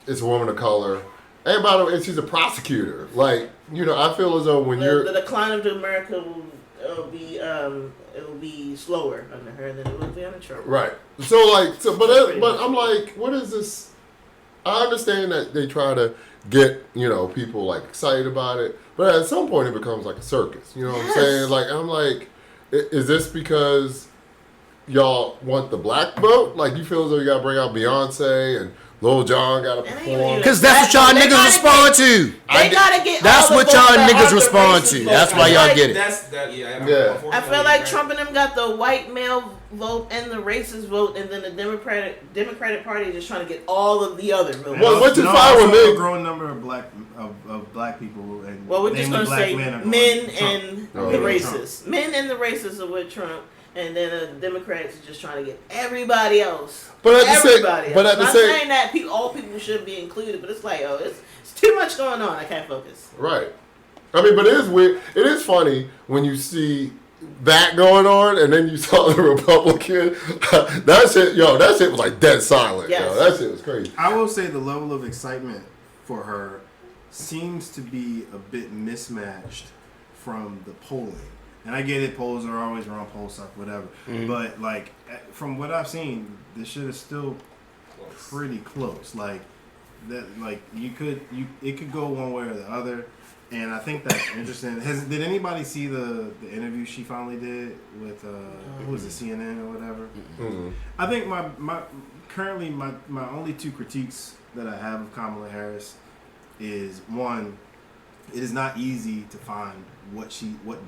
of color, and by the way, she's a prosecutor. Like, you know, I feel as though when the decline of America will be slower under her than it will be under Trump. Right. So but I'm like, what is this? I understand that they try to get, people like excited about it, but at some point it becomes like a circus. You know what I'm saying? Like, I'm like, is this because y'all want the black vote? Like, you feel as though you gotta bring out Beyonce and Lil Jon gotta perform? Because that's what y'all niggas respond to. They gotta get. That's all what the y'all votes niggas that respond to. vote. That's why y'all get it. I feel like Trump and them got the white male vote and the racist vote, and then the Democratic Party is just trying to get all of the other votes. Well, which is fine with me. A growing number of black people, and well, we're just gonna say men and the racists. Trump. Men and the racists are with Trump. And then the Democrats are just trying to get everybody else. But at everybody else. I'm not saying that all people should be included, but it's like, it's too much going on. I can't focus. Right. I mean, but it is weird. It is funny when you see that going on, and then you saw the Republican. That shit was like dead silent. Yes. Yo. That shit was crazy. I will say the level of excitement for her seems to be a bit mismatched from the polling. And I get it, polls are always wrong, polls suck, whatever. Mm-hmm. But like, from what I've seen, this shit is still pretty close. Like that, like it could go one way or the other. And I think that's interesting. Did anybody see the interview she finally did with who was it, CNN or whatever? Mm-hmm. I think my only two critiques that I have of Kamala Harris is, one, it is not easy to find what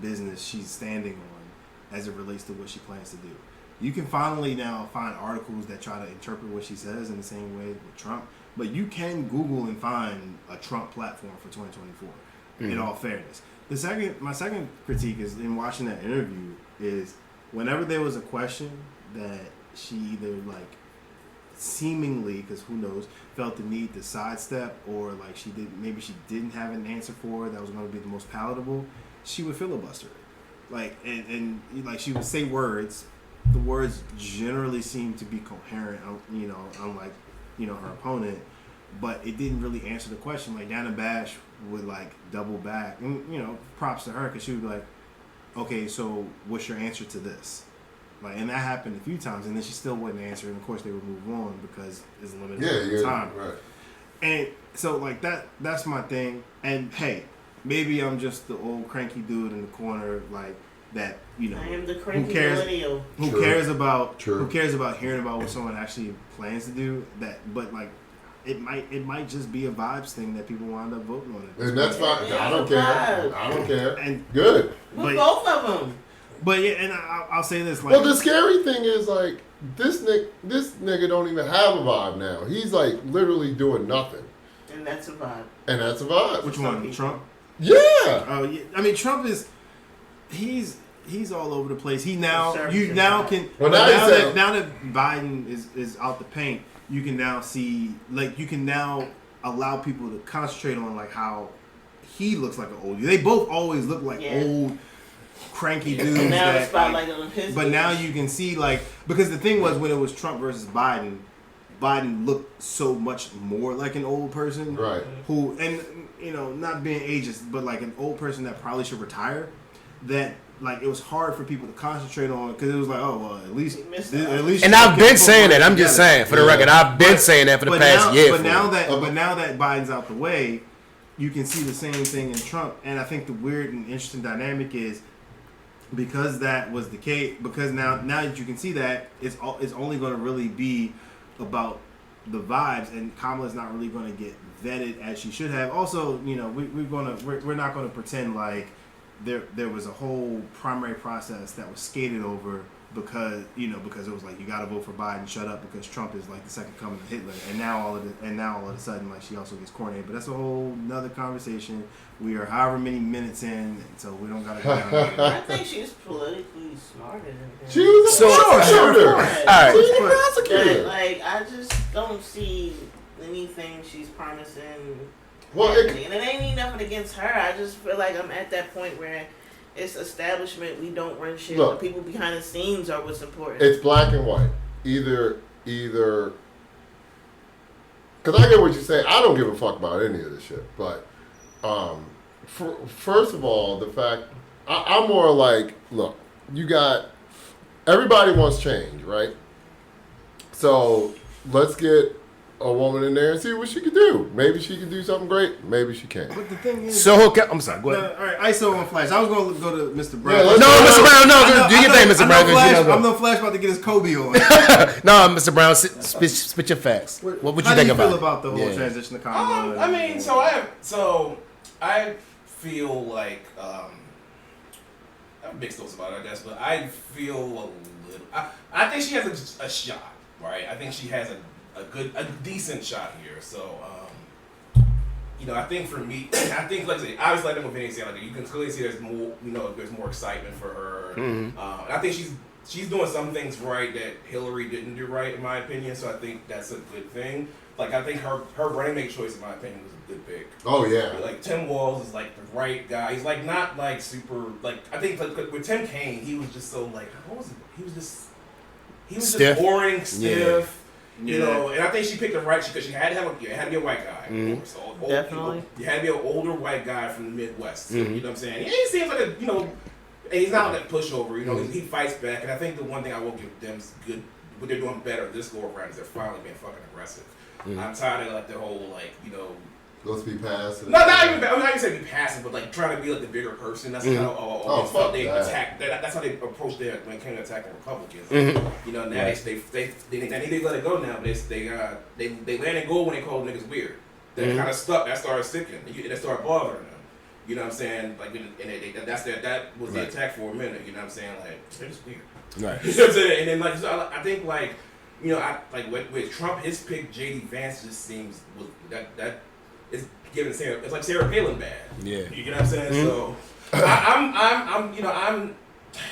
business she's standing on as it relates to what she plans to do. You can finally now find articles that try to interpret what she says in the same way with Trump, but you can Google and find a Trump platform for 2024. Mm-hmm. In all fairness, my second critique is in watching that interview is whenever there was a question that she either like seemingly, because who knows, felt the need to sidestep, or like she didn't have an answer for that was going to be the most palatable, she would filibuster it. Like and like she would say words. The words generally seem to be coherent, unlike her opponent, but it didn't really answer the question. Like Dana Bash would like double back, and props to her because she would be like, okay, so what's your answer to this? Like, and that happened a few times, and then she still wouldn't answer, and of course they would move on because it's limited time. Right. And so like that's my thing. And hey, maybe I'm just the old cranky dude in the corner, like that. I am the cranky millennial. Who cares about hearing about what someone actually plans to do? But like, it might just be a vibes thing that people wind up voting on it. And that's fine. I don't care. And good. With both of them. But yeah, and I'll say this. Like, well, the scary thing is like this nigga don't even have a vibe now. He's like literally doing nothing. And that's a vibe. Which one? Trump? Yeah. Oh yeah. I mean, Trump is he's all over the place. Now that Biden is out the paint, you can now see, like, you can now allow people to concentrate on like how he looks like an old. They both always look like old, cranky dudes. And now the spotlight on his. But now you can see, like, because the thing was when it was Trump versus Biden looked so much more like an old person, right? Who, and not being ageist, but like an old person that probably should retire. That like it was hard for people to concentrate on because it was like, oh well, at least. And I've been saying that. I'm just saying for the record, I've been saying that for the past year. But now that Biden's out the way, you can see the same thing in Trump. And I think the weird and interesting dynamic is because that was the case. Because now that you can see that, it's only going to really be about the vibes, and Kamala's not really going to get vetted as she should have. Also, we're not going to pretend like there was a whole primary process that was skated over because it was like you got to vote for Biden, shut up, because Trump is like the second coming of Hitler, and now all of a sudden like she also gets coronated. But that's a whole nother conversation. We are however many minutes in, so we don't gotta go down there. I think she's politically smarter than him. She was a prosecutor. All right. She's a prosecutor. Like, I just don't see anything she's promising. Well, and it ain't nothing against her. I just feel like I'm at that point where it's establishment. We don't run shit. Look, the people behind the scenes are what's important. It's black and white. Either. Because I get what you're saying. I don't give a fuck about any of this shit. But first of all, the fact I'm more like, look, you got everybody wants change, right? So let's get a woman in there and see what she can do. Maybe she can do something great. Maybe she can't. But the thing is, So I'm sorry. Go ahead. all right, ISO on Flash. I was going to go to Mr. Brown. Yeah, No, Mr. Brown, no, do your thing, Mr. Brown. I'm no Flash about to get his Kobe on. No, Mr. Brown, spit your facts. What would you think about it? How do you feel about the whole transition to Kamala? I mean, I feel like I'm mixed thoughts about it, I guess, but I feel a little. I think she has a shot, right? I think she has a decent shot here. So, I think for me, I think, like I say, obviously, like Vinny said, like you can clearly see there's more, there's more excitement for her. Mm-hmm. And I think she's doing some things right that Hillary didn't do right, in my opinion. So I think that's a good thing. Like I think her running mate choice, in my opinion, was a good pick. Oh yeah. Like Tim Walz is like the right guy. He's like not like super like I think like with Tim Kaine, he was just so like what was it? He was just Stiff. boring, stiff. Yeah. You know, and I think she picked the right because she had to have it had to be a white guy. Mm-hmm. Of course. So Definitely. You had to be an older white guy from the Midwest. Mm-hmm. You know what I'm saying? Yeah, he seems like and he's not like a pushover. You know, he fights back. And I think the one thing I will give them is good. What they're doing better this go around is they're finally being fucking aggressive. Mm-hmm. I'm tired of like the whole let's be passive. No, not even. I'm not even saying be passive, but like trying to be like the bigger person. That's kind of fuck they that. attack. That's how they approach their when it came to attacking Republicans. Mm-hmm. Now they need to let it go now, but they let it go when they call niggas weird. That kind of stuck. That started sticking. And that started bothering them. You know what I'm saying? Like, that was the attack for a minute. You know what I'm saying? Like, they're just weird. Right. You know what I'm saying? And then like so I think like with Trump, his pick JD Vance just seems that is giving it's like Sarah Palin bad. Yeah. You know what I'm saying? Mm-hmm. So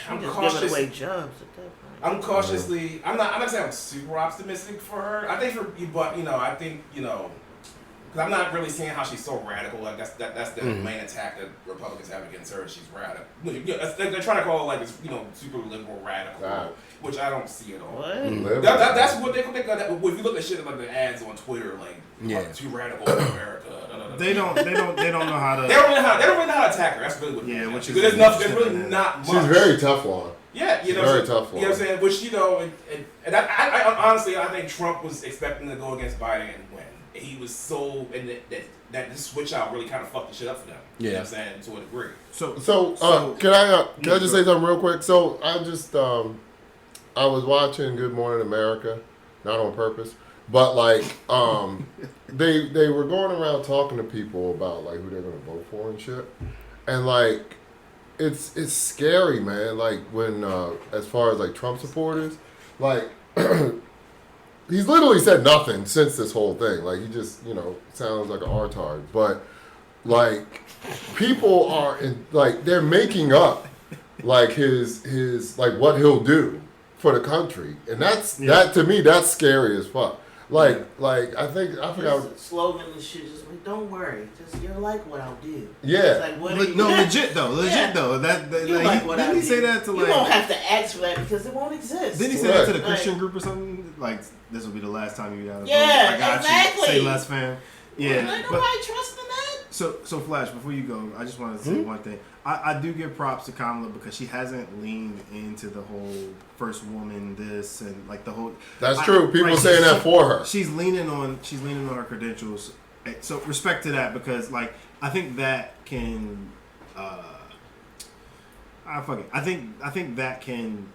I'm just cautious. giving away jobs at that point. I'm cautiously. I'm not saying I'm super optimistic for her. I think for you, but I think because I'm not really seeing how she's so radical. Like that's the main attack that Republicans have against her. She's radical. They're trying to call her like this, super liberal radical, which I don't see at all. What? That's what they got. If you look at shit like the ads on Twitter, like too radical in America. They don't know how to. They don't really know how to attack her. That's really what. Yeah, which is there's really not much. She's very tough on. Yeah, very tough one. You know what I'm saying? Which and I honestly I think Trump was expecting to go against Biden and win. He was so and that this switch out really kind of fucked the shit up for them. Yeah. You know what I'm saying? To a degree. So can I just say something real quick? So I just I was watching Good Morning America, not on purpose, but like they were going around talking to people about like who they're gonna vote for and shit, and like it's scary, man. Like when as far as like Trump supporters, like he's literally said nothing since this whole thing. Like he just sounds like an retard, but like people are they're making up like his like what he'll do for the country, and that to me that's scary as fuck. Like I forgot his slogan and shit. Just like, don't worry, just you're like what I'll do. Yeah. It's like, what legit though. That you like what didn't he say that to you won't have to ask for that because it won't exist. Didn't he say that to the Christian group or something? Like this will be the last time you got to yeah, vote. I got exactly. you. Say less, fam. Yeah. Ain't nobody trusting that. So Flash, before you go, I just wanted to say one thing. I do give props to Kamala because she hasn't leaned into the whole first woman this and like the whole. That's true. People saying that for her. She's leaning on her credentials. So respect to that because like I think that can. I think that can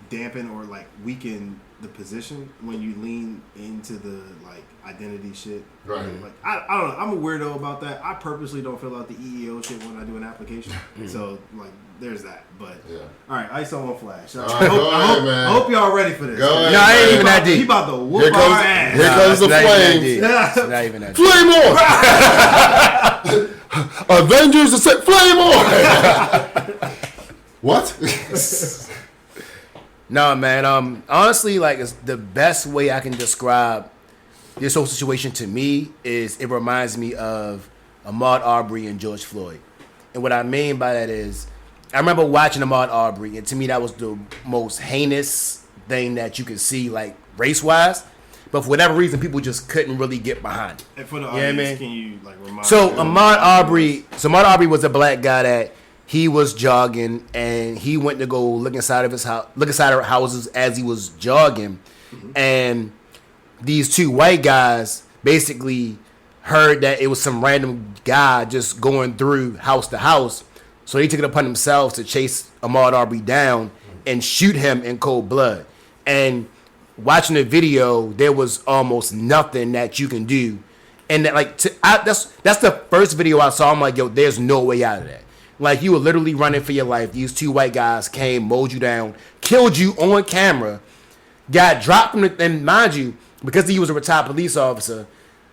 dampen or like weaken the position when you lean into the like identity shit. Right. Like I don't know. I'm a weirdo about that. I purposely don't fill out the EEO shit when I do an application. So like there's that. But all right, ISO on Flash. I hope y'all ready for this. Go ahead, no, I ain't even that deep. He about to whoop our ass. Here comes the flames. Not even that deep. Flame on! Avengers are set. Flame on! What? No, man. Honestly, like it's the best way I can describe this whole situation to me is it reminds me of Ahmaud Arbery and George Floyd. And what I mean by that is I remember watching Ahmaud Arbery, and to me that was the most heinous thing that you could see, like race-wise. But for whatever reason, people just couldn't really get behind it. And for the audience, can you like remind? So Ahmaud Arbery was a black guy that he was jogging and he went to go look inside of his house, look inside of houses as he was jogging, and these two white guys basically heard that it was some random guy just going through house to house. So they took it upon themselves to chase Ahmaud Arbery down and shoot him in cold blood. And watching the video, there was almost nothing that you can do. And that, that's the first video I saw. I'm like, yo, there's no way out of that. Like, you were literally running for your life. These two white guys came, mowed you down, killed you on camera, got dropped from the, and mind you, because he was a retired police officer,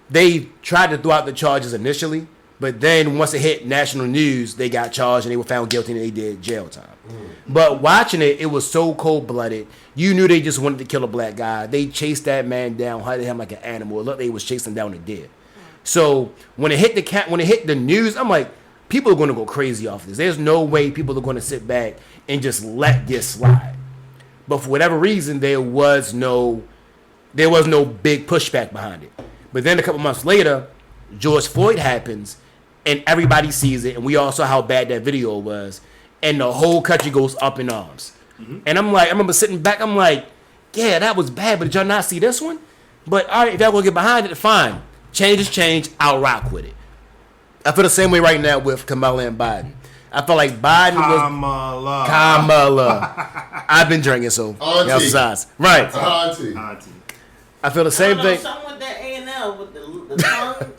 they tried to throw out the charges initially, but then once it hit national news, they got charged and they were found guilty and they did jail time. But watching it, it was so cold-blooded. You knew they just wanted to kill a black guy. They chased that man down, hunted him like an animal. It looked like they was chasing down a deer. So when it hit the news, I'm like, people are going to go crazy off this. There's no way people are going to sit back and just let this slide. But for whatever reason, there was no big pushback behind it. But then a couple months later, George Floyd happens, and everybody sees it, and we all saw how bad that video was, and the whole country goes up in arms. And I'm like, I remember sitting back, I'm like, yeah, that was bad, but did y'all not see this one? But all right, if y'all gonna get behind it, fine. Change is change, I'll rock with it. I feel the same way right now with Kamala and Biden. I feel like Biden was Kamala. I've been drinking, so y'all size. Right. Auntie. I feel the same thing. Something with that A&L with the tongue.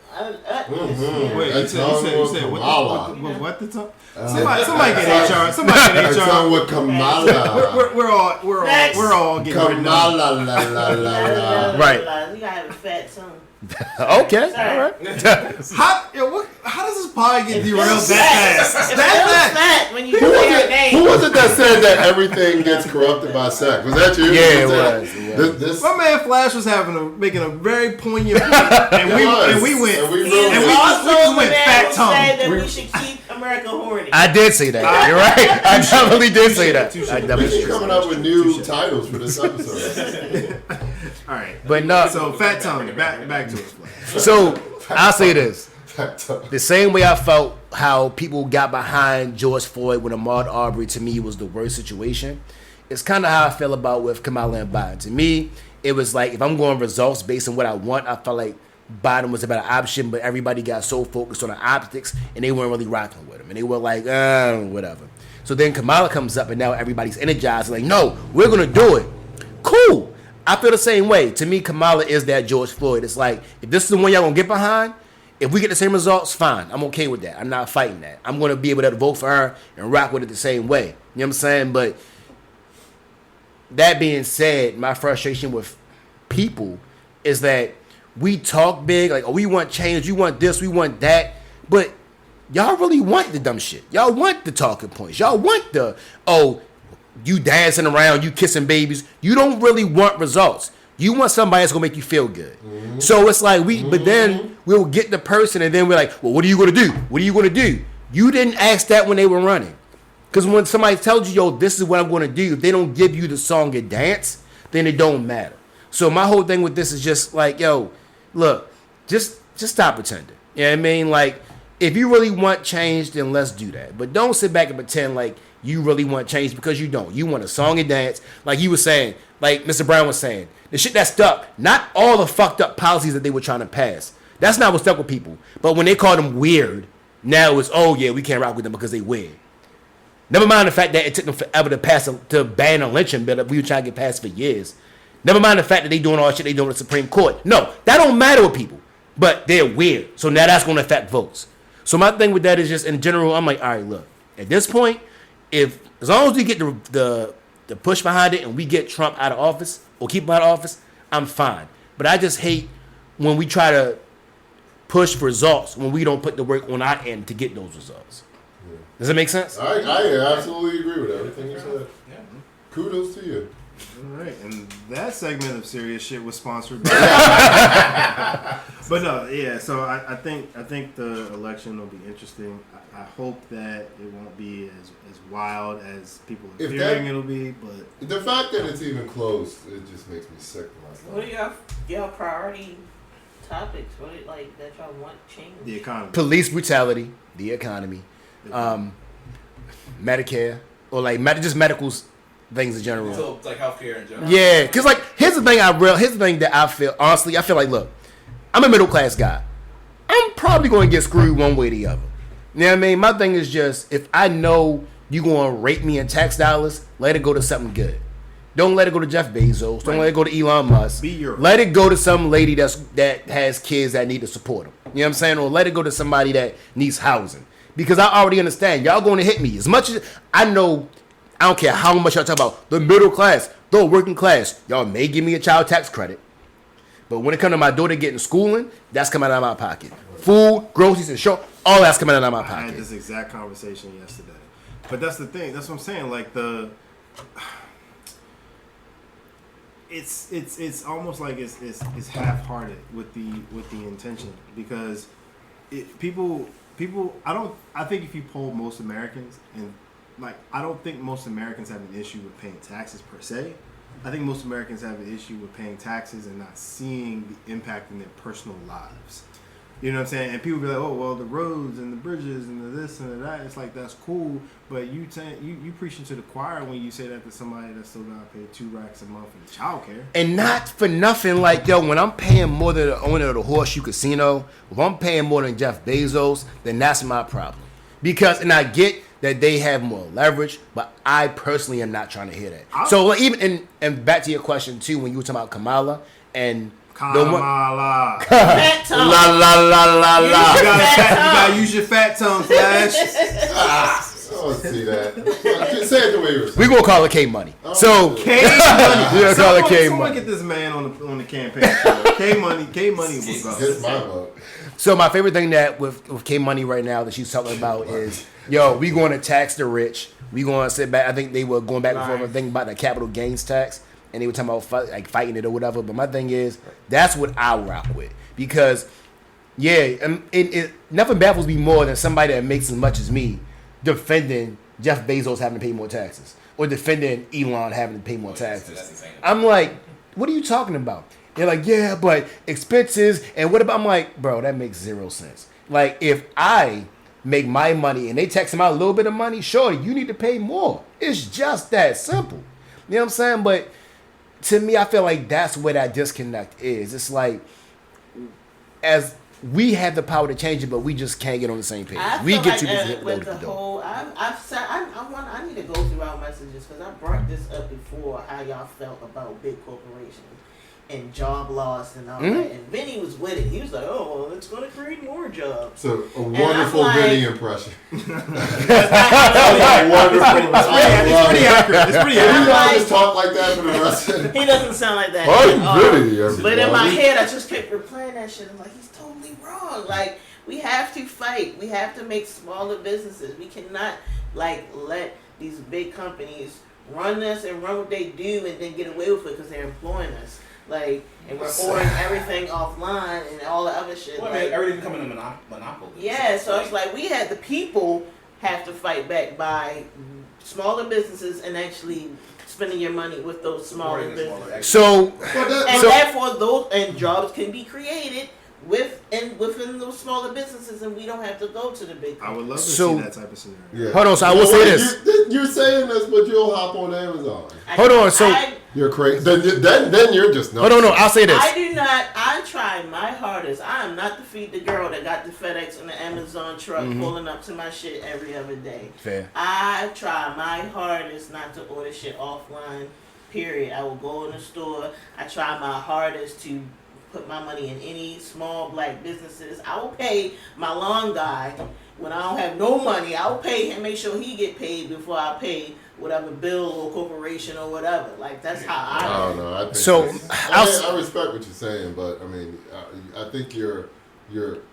Wait, you said what the tongue? Somebody get HR. Somebody get HR. Tongue with Kamala. We're all getting Kamala. Right. You gotta have a fat tongue. Okay, all right. How does this pod get derailed that fast? That fat when you say her name. Who was it that said that everything gets corrupted by sex? Was that you? Yeah, it was. My man Flash was making a very poignant point, and we went fat tongue. Said that we should keep America horny. I did say that. You're right. I definitely did say that. We should coming up with new titles for this episode. All right, but no. So fat tongue. Back to it. So I'll say this: the same way I felt how people got behind George Floyd when Ahmaud Arbery to me was the worst situation. It's kind of how I feel about with Kamala and Biden. To me, it was like if I'm going results based on what I want, I felt like Biden was a better option, but everybody got so focused on the optics and they weren't really rocking with him, and they were like, whatever. So then Kamala comes up and now everybody's energized, like, no, we're gonna do it. Cool. I feel the same way. To me, Kamala is that George Floyd. It's like, if this is the one y'all gonna get behind, if we get the same results, fine. I'm okay with that. I'm not fighting that. I'm gonna be able to vote for her and rock with it the same way. You know what I'm saying? But that being said, my frustration with people is that we talk big, like, oh, we want change, we want this, we want that, but y'all really want the dumb shit. Y'all want the talking points. Y'all want the, oh, you dancing around, you kissing babies. You don't really want results. You want somebody that's gonna make you feel good. Mm-hmm. So it's like but then we'll get the person and then we're like, well, what are you gonna do? What are you gonna do? You didn't ask that when they were running. Because when somebody tells you, yo, this is what I'm gonna do, if they don't give you the song and dance, then it don't matter. So my whole thing with this is just like, yo, look, just stop pretending. You know what I mean? Like, if you really want change, then let's do that. But don't sit back and pretend like you really want change, because you don't. You want a song and dance, like you were saying, like Mr. Brown was saying. The shit that stuck, not all the fucked up policies that they were trying to pass. That's not what stuck with people. But when they called them weird, now it's, oh yeah, we can't rock with them because they weird. Never mind the fact that it took them forever to ban a lynching bill that we were trying to get passed for years. Never mind the fact that they doing all the shit they doing with the Supreme Court. No, that don't matter with people. But they're weird. So now that's going to affect votes. So my thing with that is just, in general, I'm like, all right, look, at this point, as long as we get the push behind it and we get Trump out of office or keep him out of office, I'm fine. But I just hate when we try to push for results when we don't put the work on our end to get those results. Yeah. Does that make sense? I absolutely agree with everything you said. Yeah. Kudos to you. All right, and that segment of Serious Shit was sponsored by. But no, yeah. So I think the election will be interesting. I hope that it won't be as wild as people are fearing it'll be. But the fact that it's even close, it just makes me sick to my stomach. What are y'all priority topics? What like that y'all want change? The economy, police brutality, the economy, Medicare, or like just medicals. things in general. So like healthcare in general. Yeah, because like here's the thing that I feel honestly. I feel like, look, I'm a middle class guy. I'm probably going to get screwed one way or the other. You know what I mean? My thing is just, if I know you going to rate me in tax dollars, let it go to something good. Don't let it go to Jeff Bezos. Don't let it go to Elon Musk. Let it go to some lady that has kids that need to support them. You know what I'm saying? Or let it go to somebody that needs housing. Because I already understand. Y'all going to hit me. As much as I know, I don't care how much y'all talk about the middle class, the working class. Y'all may give me a child tax credit. But when it comes to my daughter getting schooling, that's coming out of my pocket. Food, groceries, and all that's coming out of my pocket. I had this exact conversation yesterday. But that's the thing. That's what I'm saying. Like it's almost like it's half-hearted with the intention, because people I think if you poll most Americans, and like, I don't think most Americans have an issue with paying taxes per se. I think most Americans have an issue with paying taxes and not seeing the impact in their personal lives. You know what I'm saying? And people be like, oh, well, the roads and the bridges and the this and the that. It's like, that's cool, but you preaching to the choir when you say that to somebody that's still gonna pay $2 a month for childcare. And not for nothing, like, yo, when I'm paying more than the owner of the Horseshoe Casino, if I'm paying more than Jeff Bezos, then that's my problem. Because, and I get that they have more leverage, but I personally am not trying to hear that. So like, even and back to your question too, when you were talking about Kamala and KA-MA-LALALA. Fat tongue. La la la la la. You gotta use your fat tongue, Flash. Oh, see that. Say it the way you were saying. We're gonna call it K-Money. So K-Money. We're gonna call it K-Money. Someone get this man on the campaign show. K-Money was up. Hit my vote. So my favorite thing that with K-Money right now that she's talking about is, yo, we going to tax the rich. We going to sit back. I think they were going back and forth and thinking about the capital gains tax, and they were talking about fighting it or whatever. But my thing is, that's what I rock with, because, yeah, it never baffles me more than somebody that makes as much as me defending Jeff Bezos having to pay more taxes or defending Elon having to pay more taxes. I'm like, what are you talking about? They're like, yeah, but expenses and what about? I'm like, bro, that makes zero sense. Like, if I make my money and they tax them out a little bit of money, sure, you need to pay more. It's just that simple. You know what I'm saying? But to me, I feel like that's where that disconnect is. It's like, as we have the power to change it, but we just can't get on the same page. We get like, too busy with the whole. I need to go through our messages, because I brought this up before, how y'all felt about big corporations and job loss and all that. And Vinny was with it. He was like, oh, well, it's going to create more jobs. So a wonderful Vinny impression. It's pretty accurate. It's pretty accurate. You always talk like that for the rest of He doesn't sound like that. But in my head, I just kept replaying that shit. I'm like, he's totally wrong. Like, we have to fight. We have to make smaller businesses. We cannot, like, let these big companies run us and run what they do and then get away with it because they're employing us. Like, and we're ordering everything offline and all the other shit. Well, like, everything becoming a monopoly. Yeah, so it's like we had the people have to fight back by smaller businesses and actually spending your money with those smaller businesses. So, therefore, those and jobs can be created within those smaller businesses, and we don't have to go to the big companies. I would love to see that type of scenario. Yeah. Hold on, so I will say this. You're saying this, but you'll hop on Amazon. Hold on, so you're crazy. Then you're just nuts. Hold on, I'll say this. I do not. I try my hardest. I am not the girl that got the FedEx and the Amazon truck pulling up to my shit every other day. Fair. I try my hardest not to order shit offline. Period. I will go in the store. I try my hardest to put my money in any small black businesses. I will pay my lawn guy when I don't have no money. I will pay him, make sure he get paid before I pay whatever bill or corporation or whatever. Like, that's how I don't know. I think so I respect what you're saying, but I mean, I think you're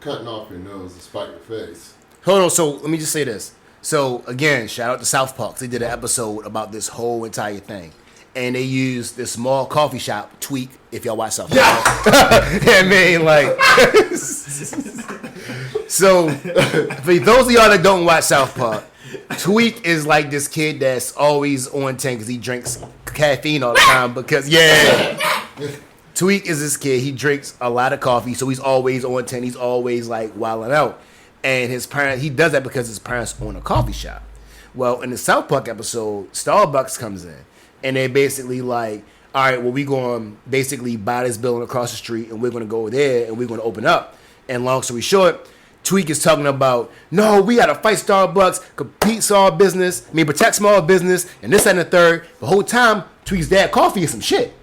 cutting off your nose to spite your face. Hold on, so let me just say this. So again, shout out to South Park. They did an episode about this whole entire thing. And they used this small coffee shop, Tweak, if y'all watch South Park. I mean, like, so for those of y'all that don't watch South Park, Tweak is like this kid that's always on 10 because he drinks caffeine all the time because, Tweak is this kid. He drinks a lot of coffee, so he's always on 10. He's always, like, wilding out. And his parents, he does that because his parents own a coffee shop. Well, in the South Park episode, Starbucks comes in. and they're basically like, all right, well, we're going to basically buy this building across the street, and we're going to go there, and we're going to open up. And long story short, Tweak is talking about, no, we got to fight Starbucks, protect small business, and this and the third. The whole time, Tweak's dad coffee is some shit.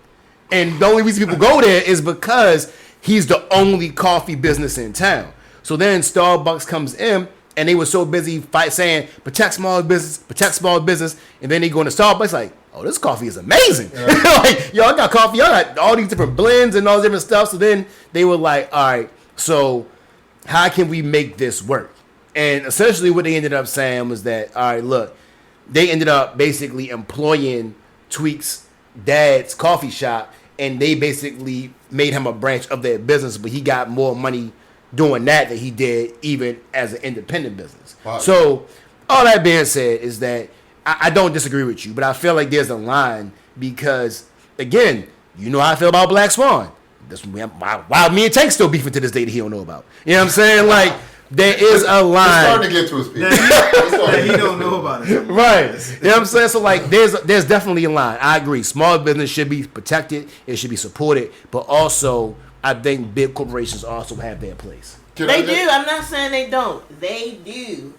And the only reason people go there is because he's the only coffee business in town. So then Starbucks comes in, and they were so busy saying, protect small business, and then they go into Starbucks like, oh, this coffee is amazing. Yeah. Like, yo, I got coffee, y'all got all these different blends and all this different stuff. So then they were like, all right, so how can we make this work? And essentially what they ended up saying was that, all right, look, they ended up basically employing Tweak's dad's coffee shop, and they basically made him a branch of their business, but he got more money doing that than he did even as an independent business. Wow. So all that being said is that I don't disagree with you, but I feel like there's a line because, again, you know how I feel about Black Swan. That's why me and Tank still beefing to this day that he don't know about. You know what I'm saying? Like, there is a line. It's starting to get to his people. That he don't know about it. Right. You know what I'm saying? So, like, there's definitely a line. I agree. Small business should be protected. It should be supported. But also, I think big corporations also have their place. They do. I'm not saying they don't. They do.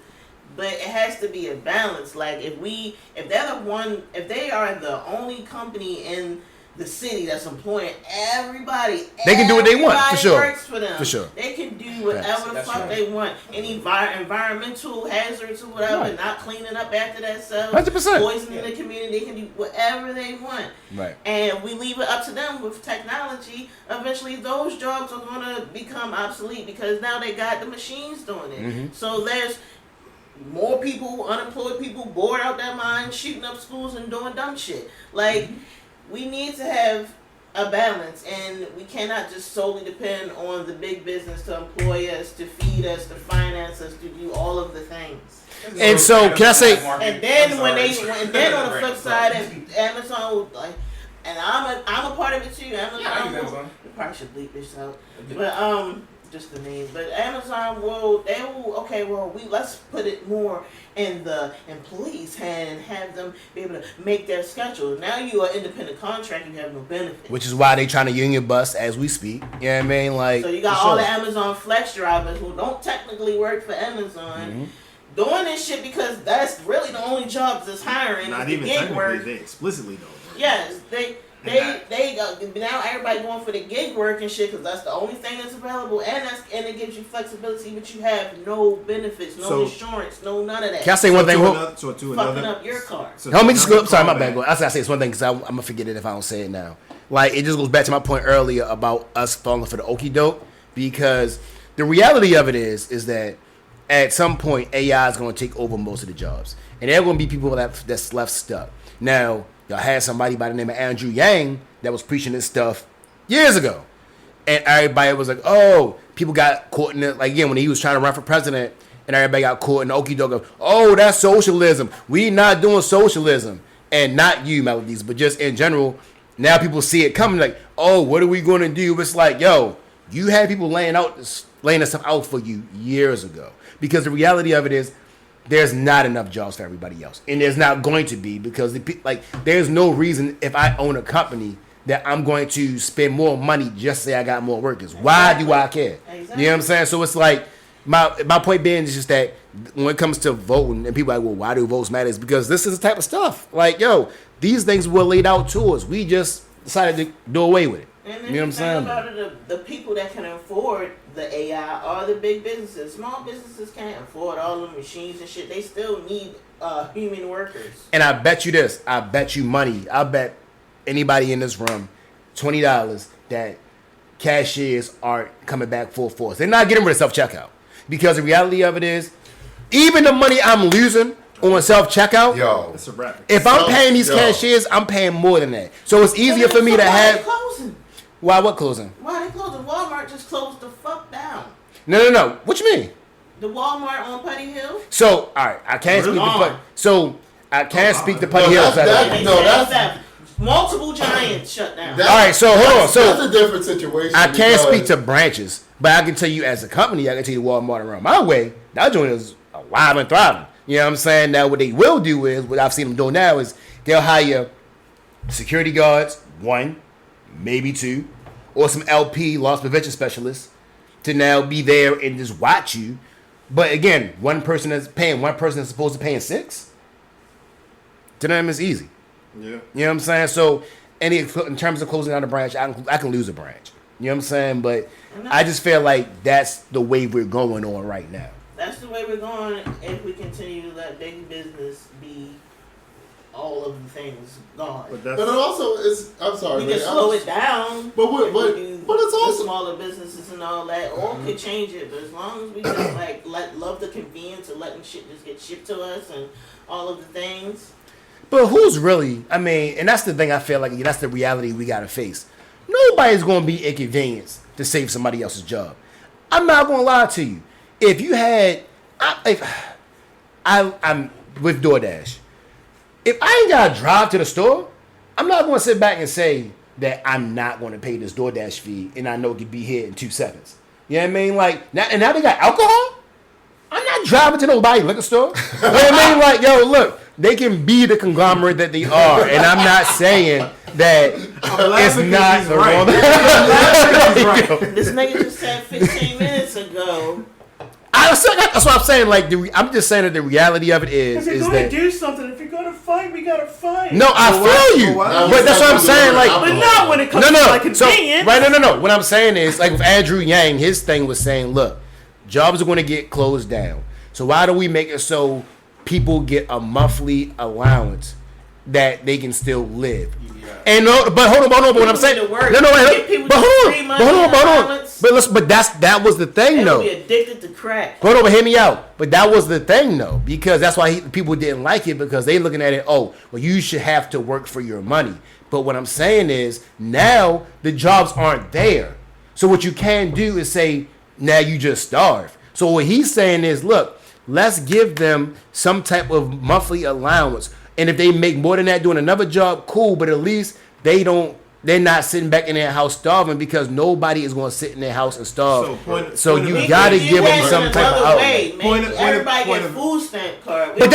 But it has to be a balance. Like, if they are the only company in the city that's employing everybody, they can do what they want, for sure. Works for them. For sure. They can do whatever the fuck they want. Any environmental hazards or whatever, not cleaning up after themselves, 100%. Poisoning the community, they can do whatever they want. Right. And we leave it up to them with technology. Eventually, those jobs are going to become obsolete because now they got the machines doing it. Mm-hmm. So there's more people, unemployed people, bored out their minds, shooting up schools and doing dumb shit. Like, we need to have a balance, and we cannot just solely depend on the big business to employ us, to feed us, to finance us, to do all of the things. And so, can I say? And then on the flip side, Amazon would like, and I'm a part of it too. Amazon, we probably should bleep this out, but just the name. But Amazon let's put it more in the employee's hand and have them be able to make their schedule. Now you are independent contractor, you have no benefits. Which is why they trying to union bust as we speak. You know what I mean? Like, so you got all the Amazon Flex drivers who don't technically work for Amazon doing this shit because that's really the only jobs that's hiring. Not even technically, they explicitly don't. Yes, they now everybody going for the gig work and shit because that's the only thing that's available, and it gives you flexibility, but you have no benefits, no insurance, no none of that. Can I say one thing? Fucking up your car. Help me just go. Sorry, my bad. I say it's one thing because I'm gonna forget it if I don't say it now. Like, it just goes back to my point earlier about us falling for the okie doke, because the reality of it is that at some point AI is going to take over most of the jobs, and there are going to be people that's left stuck. Now, y'all had somebody by the name of Andrew Yang that was preaching this stuff years ago. And everybody was like, oh, people got caught in it. Like, again, when he was trying to run for president, and everybody got caught in the okie doke of, oh, that's socialism. We not doing socialism. And not you, Melodies, but just in general, now people see it coming like, oh, what are we going to do? It's like, yo, you had people laying this stuff out for you years ago. Because the reality of it is, there's not enough jobs for everybody else. And there's not going to be, because there's no reason if I own a company that I'm going to spend more money just to say I got more workers. Why do I care? Exactly. You know what I'm saying? So it's like, my point being is just that when it comes to voting, and people are like, well, why do votes matter? It's because this is the type of stuff. Like, yo, these things were laid out to us. We just decided to do away with it. And you know what I'm saying? About it, the people that can afford the AI are the big businesses. Small businesses can't afford all the machines and shit. They still need human workers. And I bet you this. I bet you money. I bet anybody in this room $20 that cashiers aren't coming back full force. They're not getting rid of self-checkout. Because the reality of it is, even the money I'm losing on self-checkout, it's a wrap. If I'm paying these cashiers, I'm paying more than that. So it's easier for me to have... Closing? Why? What closing? Why they closing? Walmart just closed the fuck down. No. What you mean? The Walmart on Putty Hill? So, all right, I can't speak to Putty... So, I can't speak to Putty Hill. That's multiple giants shut down. All right, so hold on. So that's a different situation. I can't speak to branches, but I can tell you as a company, I can tell you Walmart around my way, that joint is alive and thriving. You know what I'm saying? Now, what they will do is, what I've seen them do now is they'll hire security guards, 1, maybe 2, or some LP, loss prevention specialists, to now be there and just watch you. But again, one person that's supposed to paying 6. To them, it's easy. Yeah. You know what I'm saying? So, in terms of closing down a branch, I can lose a branch. You know what I'm saying? But I just feel like that's the way we're going on right now. That's the way we're going if we continue to let big business be all of the things gone. But it also is. I'm sorry. We can slow it down. But it's also smaller businesses and all that. Or could change it. But as long as we just love the convenience of letting shit just get shipped to us and all of the things. But who's really? I mean, and that's the thing. I feel like that's the reality we gotta face. Nobody's gonna be inconvenienced to save somebody else's job. I'm not gonna lie to you. If you had, I'm with DoorDash. If I ain't gotta drive to the store, I'm not gonna sit back and say that I'm not gonna pay this DoorDash fee and I know it could be here in 2 seconds. You know what I mean? Like now they got alcohol. I'm not driving to nobody's liquor store. You know what I mean? Like, yo, look, they can be the conglomerate that they are, and I'm not saying that it's not the wrong. This nigga just said 15 minutes ago. That's what I'm saying. Like, I'm just saying that the reality of it is If you're that do something, if you're gonna fight, we gotta fight. no, I feel you, but that's what I'm saying. Like, but not when it comes to like convenience. So, no. What I'm saying is, like with Andrew Yang, his thing was saying, look, jobs are going to get closed down. So why don't we make it so people get a monthly allowance that they can still live? And but hold on. But what I'm saying, But that was the thing, though. Be addicted to crack. Hold on, but hear me out. But that was the thing, though, because that's why people didn't like it, because they looking at it. Oh, well, you should have to work for your money. But what I'm saying is now the jobs aren't there. So what you can do is say now you just starve. So what he's saying is, look, let's give them some type of monthly allowance. And if they make more than that doing another job, cool. But at least they're not sitting back in their house starving, because nobody is going to sit in their house and starve. So you got to give them some type of outlet. Everybody get food stamp card. But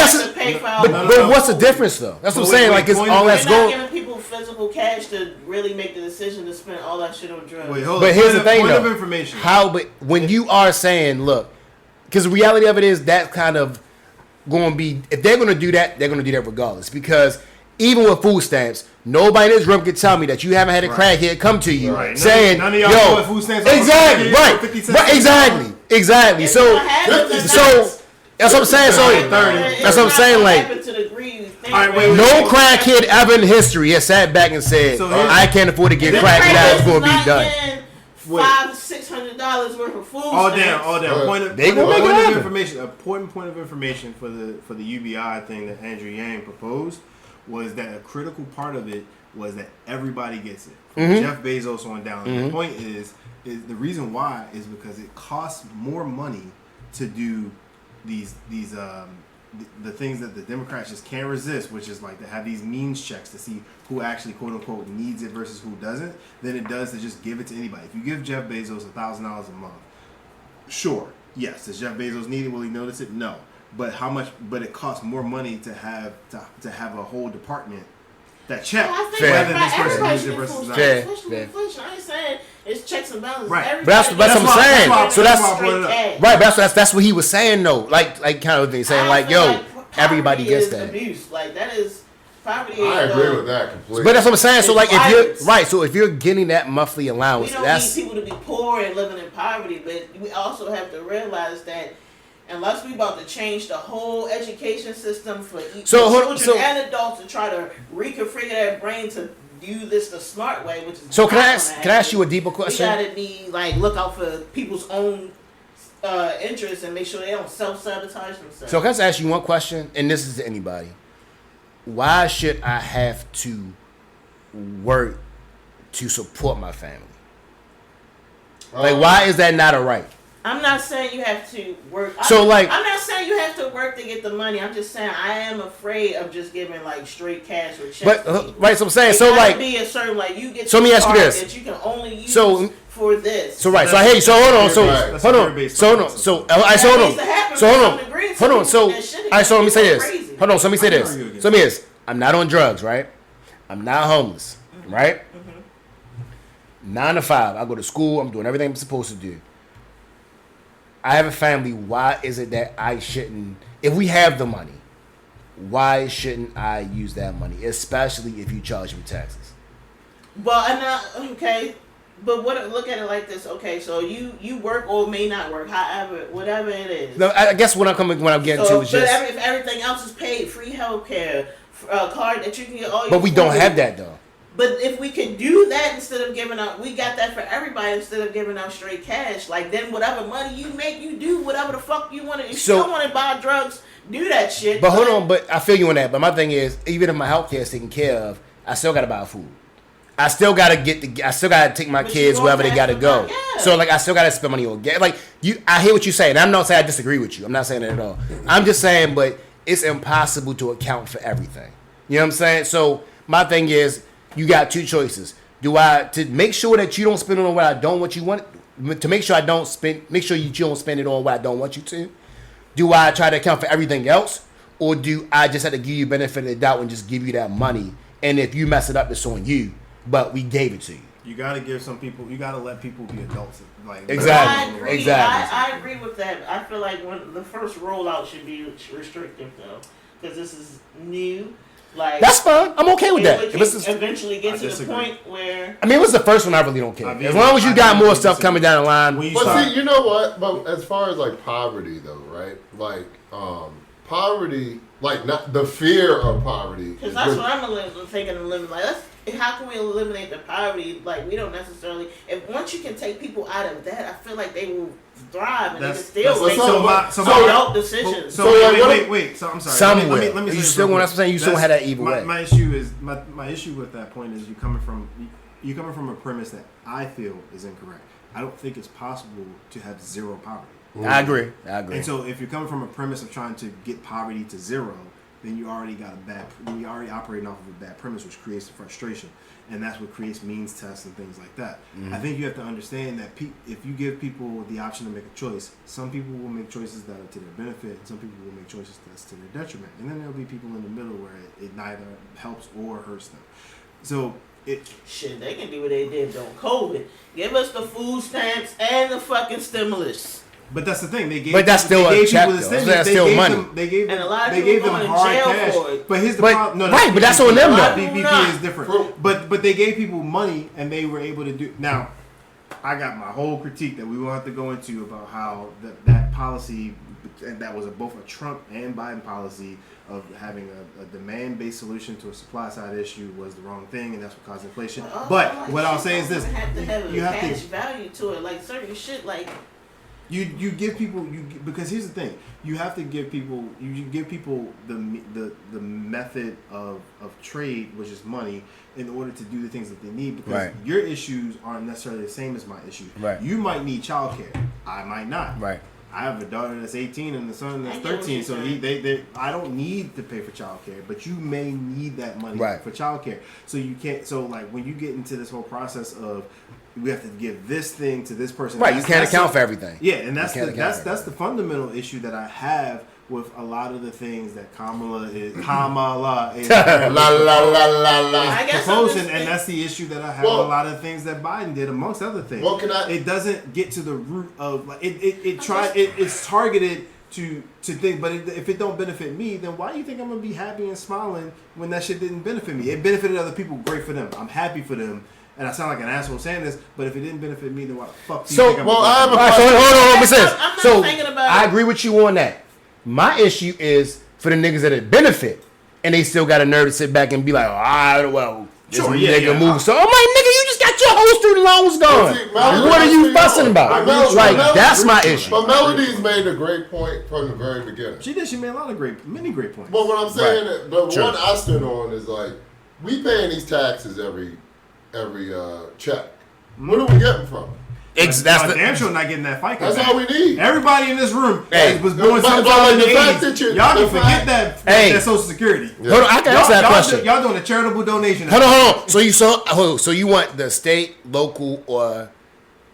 what's the difference, though? That's what I'm saying. Like, it's all that's going. You're not giving people physical cash to really make the decision to spend all that shit on drugs. But here's the thing, though. Information. But when you are saying, look, because the reality of it is that kind of going to be, if they're going to do that, they're going to do that regardless. Because even with food stamps, nobody in this room can tell me that you haven't had a crackhead come to you saying, none of y'all know what food stamps exactly, exactly. So that's what I'm saying. So that's what I'm saying. Like, no crackhead ever in history has sat back and said, I can't afford to get crack, now it's going to be done. $500-$600 worth of food. All down. Point of information. Important point of information for the UBI thing that Andrew Yang proposed was that a critical part of it was that everybody gets it. From Jeff Bezos on down. The point is the reason why is because it costs more money to do these the things that the Democrats just can't resist, which is like to have these means checks to see who actually quote unquote needs it versus who doesn't, than it does to just give it to anybody. If you give Jeff Bezos $1,000 a month, sure, yes, does Jeff Bezos need it? Will he notice it? No. But how much? But it costs more money to have a whole department that check whether this person needs it versus not. Especially with inflation. I ain't saying it's checks and balances. Right. But that's what I'm saying. So that's what he was saying, though. Like kind of thing, saying like, yo, everybody gets that. Abuse. Like that is poverty. I agree with that completely. But that's what I'm saying. So like, if you're getting that monthly allowance, we don't need people to be poor and living in poverty, but we also have to realize that unless we about to change the whole education system for children and adults to try to reconfigure that brain to do this the smart way, which is so. Can I ask you a deeper question? We gotta be look out for people's own interests and make sure they don't self-sabotage themselves. So can I ask you one question? And this is to anybody. Why should I have to work to support my family? Like, why is that not a right? I'm not saying you have to work. I'm not saying you have to work to get the money. I'm just saying I am afraid of just giving straight cash or checks. But right, so I'm saying be a certain you get. So let me ask you this: that you can only use for this. So right, so I hear you. So hold on. So let me say this. Hold on. So let me say this. I'm not on drugs, right? I'm not homeless, right? 9 to 5. I go to school. I'm doing everything I'm supposed to do. I have a family. Why is it that I shouldn't? If we have the money, why shouldn't I use that money? Especially if you charge me taxes. Well, I'm not okay. But look at it like this. Okay, so you work or may not work, however, whatever it is. No, I guess what I'm getting to is just. If everything else is paid, free healthcare, card that you can get all your. But we don't have that though. But if we could do that instead of giving out, we got that for everybody instead of giving out straight cash. Like then, whatever money you make, you do whatever the fuck you want to. If you don't want to buy drugs, do that shit. But hold on, but I feel you on that. But my thing is, even if my healthcare is taken care of, I still gotta buy food. I still gotta take my kids wherever they gotta go. Yeah. So like, I still gotta spend money on gas. Like I hear what you're saying. I'm not saying I disagree with you. I'm not saying that at all. I'm just saying, but it's impossible to account for everything. You know what I'm saying? So my thing is, you got two choices. To make sure that you don't spend it on what I don't want you want, to make sure you don't spend it on what I don't want you to. Do I try to account for everything else, or do I just have to give you benefit of the doubt and just give you that money? And if you mess it up, it's on you. But we gave it to you. You gotta give some people. You gotta let people be adults. Like exactly. I agree with that. I feel like when the first rollout should be restrictive though, because this is new. Like that's fine. I'm okay with that. Eventually get to the point where. I mean, it was the first one. I really don't care. As long as you got more stuff coming down the line. But see, you know what? But as far as like poverty though, right? Like poverty, like not the fear of poverty. Because that's what I'm thinking of living like. How can we eliminate the poverty? Like we don't necessarily. If once you can take people out of that, I feel like they will thrive and they can still make some adult decisions. So wait. So I'm sorry. Let me you still want to say you still had that evil way. My issue is my issue with that point is you coming from a premise that I feel is incorrect. I don't think it's possible to have zero poverty. I agree. And so if you're coming from a premise of trying to get poverty to zero, then you already operating off of a bad premise, which creates frustration, and that's what creates means tests and things like that. Mm-hmm. I think you have to understand that if you give people the option to make a choice, some people will make choices that are to their benefit, and some people will make choices that's to their detriment, and then there'll be people in the middle where it neither helps or hurts them. So they can do what they did on COVID. Give us the food stamps and the fucking stimulus. But that's the thing. But that's still a check. That's still money. They gave them hard cash. But here's the problem. No, right, but that's on them though. BBP is different. But they gave people money and they were able to do. Now, I got my whole critique that we will have to go into about how that policy, and that was both a Trump and Biden policy of having a demand-based solution to a supply-side issue was the wrong thing, and that's what caused inflation. But what I'll say is this: you have cash value to it, like certain shit, like. You give people because here's the thing, you have to give people the method of trade, which is money, in order to do the things that they need, because your issues aren't necessarily the same as my issues. Right. You might need childcare, I might not. Right. I have a daughter that's 18 and a son that's 13, so I don't need to pay for childcare, but you may need that money for childcare. So you can't. So like when you get into this whole process of we have to give this thing to this person. Right, you can't account for everything. Yeah, and that's the fundamental issue that I have with a lot of the things that KA-MA-LALALA is proposing, and that's the issue that I have with a lot of things that Biden did, amongst other things. It doesn't get to the root of like it's targeted to think, but if it don't benefit me, then why do you think I'm gonna be happy and smiling when that shit didn't benefit me? It benefited other people, great for them. I'm happy for them. And I sound like an asshole saying this, but if it didn't benefit me, then why the fuck do you think I'm I have a question. Hold on. I agree with you on that. My issue is for the niggas that it benefit, and they still got a nerve to sit back and be like, this nigga move. So I'm like, nigga, you just got your whole student loans gone. What are you fussing about? That's my issue. But Melody's made a great point from the very beginning. She did. She made a lot of many great points. But what I'm saying, the one I stood on is like, we paying these taxes every check. What are we getting from? Damn sure not getting that FICA. That's all we need. Everybody in this room was born sometime in the 80s. Y'all can forget that Social Security. Yeah. Hold on, I can answer that question. Y'all doing a charitable donation. Hold on. So you want the state, local, or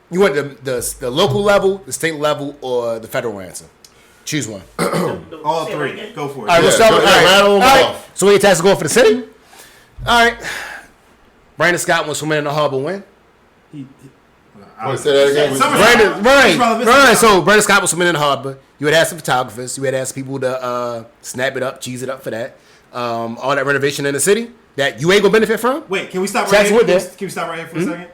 you want the local level, the state level, or the federal answer? Choose one. All three. Go for it. All right, we'll start with all right. So where your taxes going for the city? All right. Brandon Scott went swimming in the harbor when? Say that again. Right. So Brandon Scott was swimming in the harbor. You had asked some photographers. You had asked people to snap it up, cheese it up for that. All that renovation in the city that you ain't gonna benefit from. Wait, can we stop right here? Can we stop right here for a second?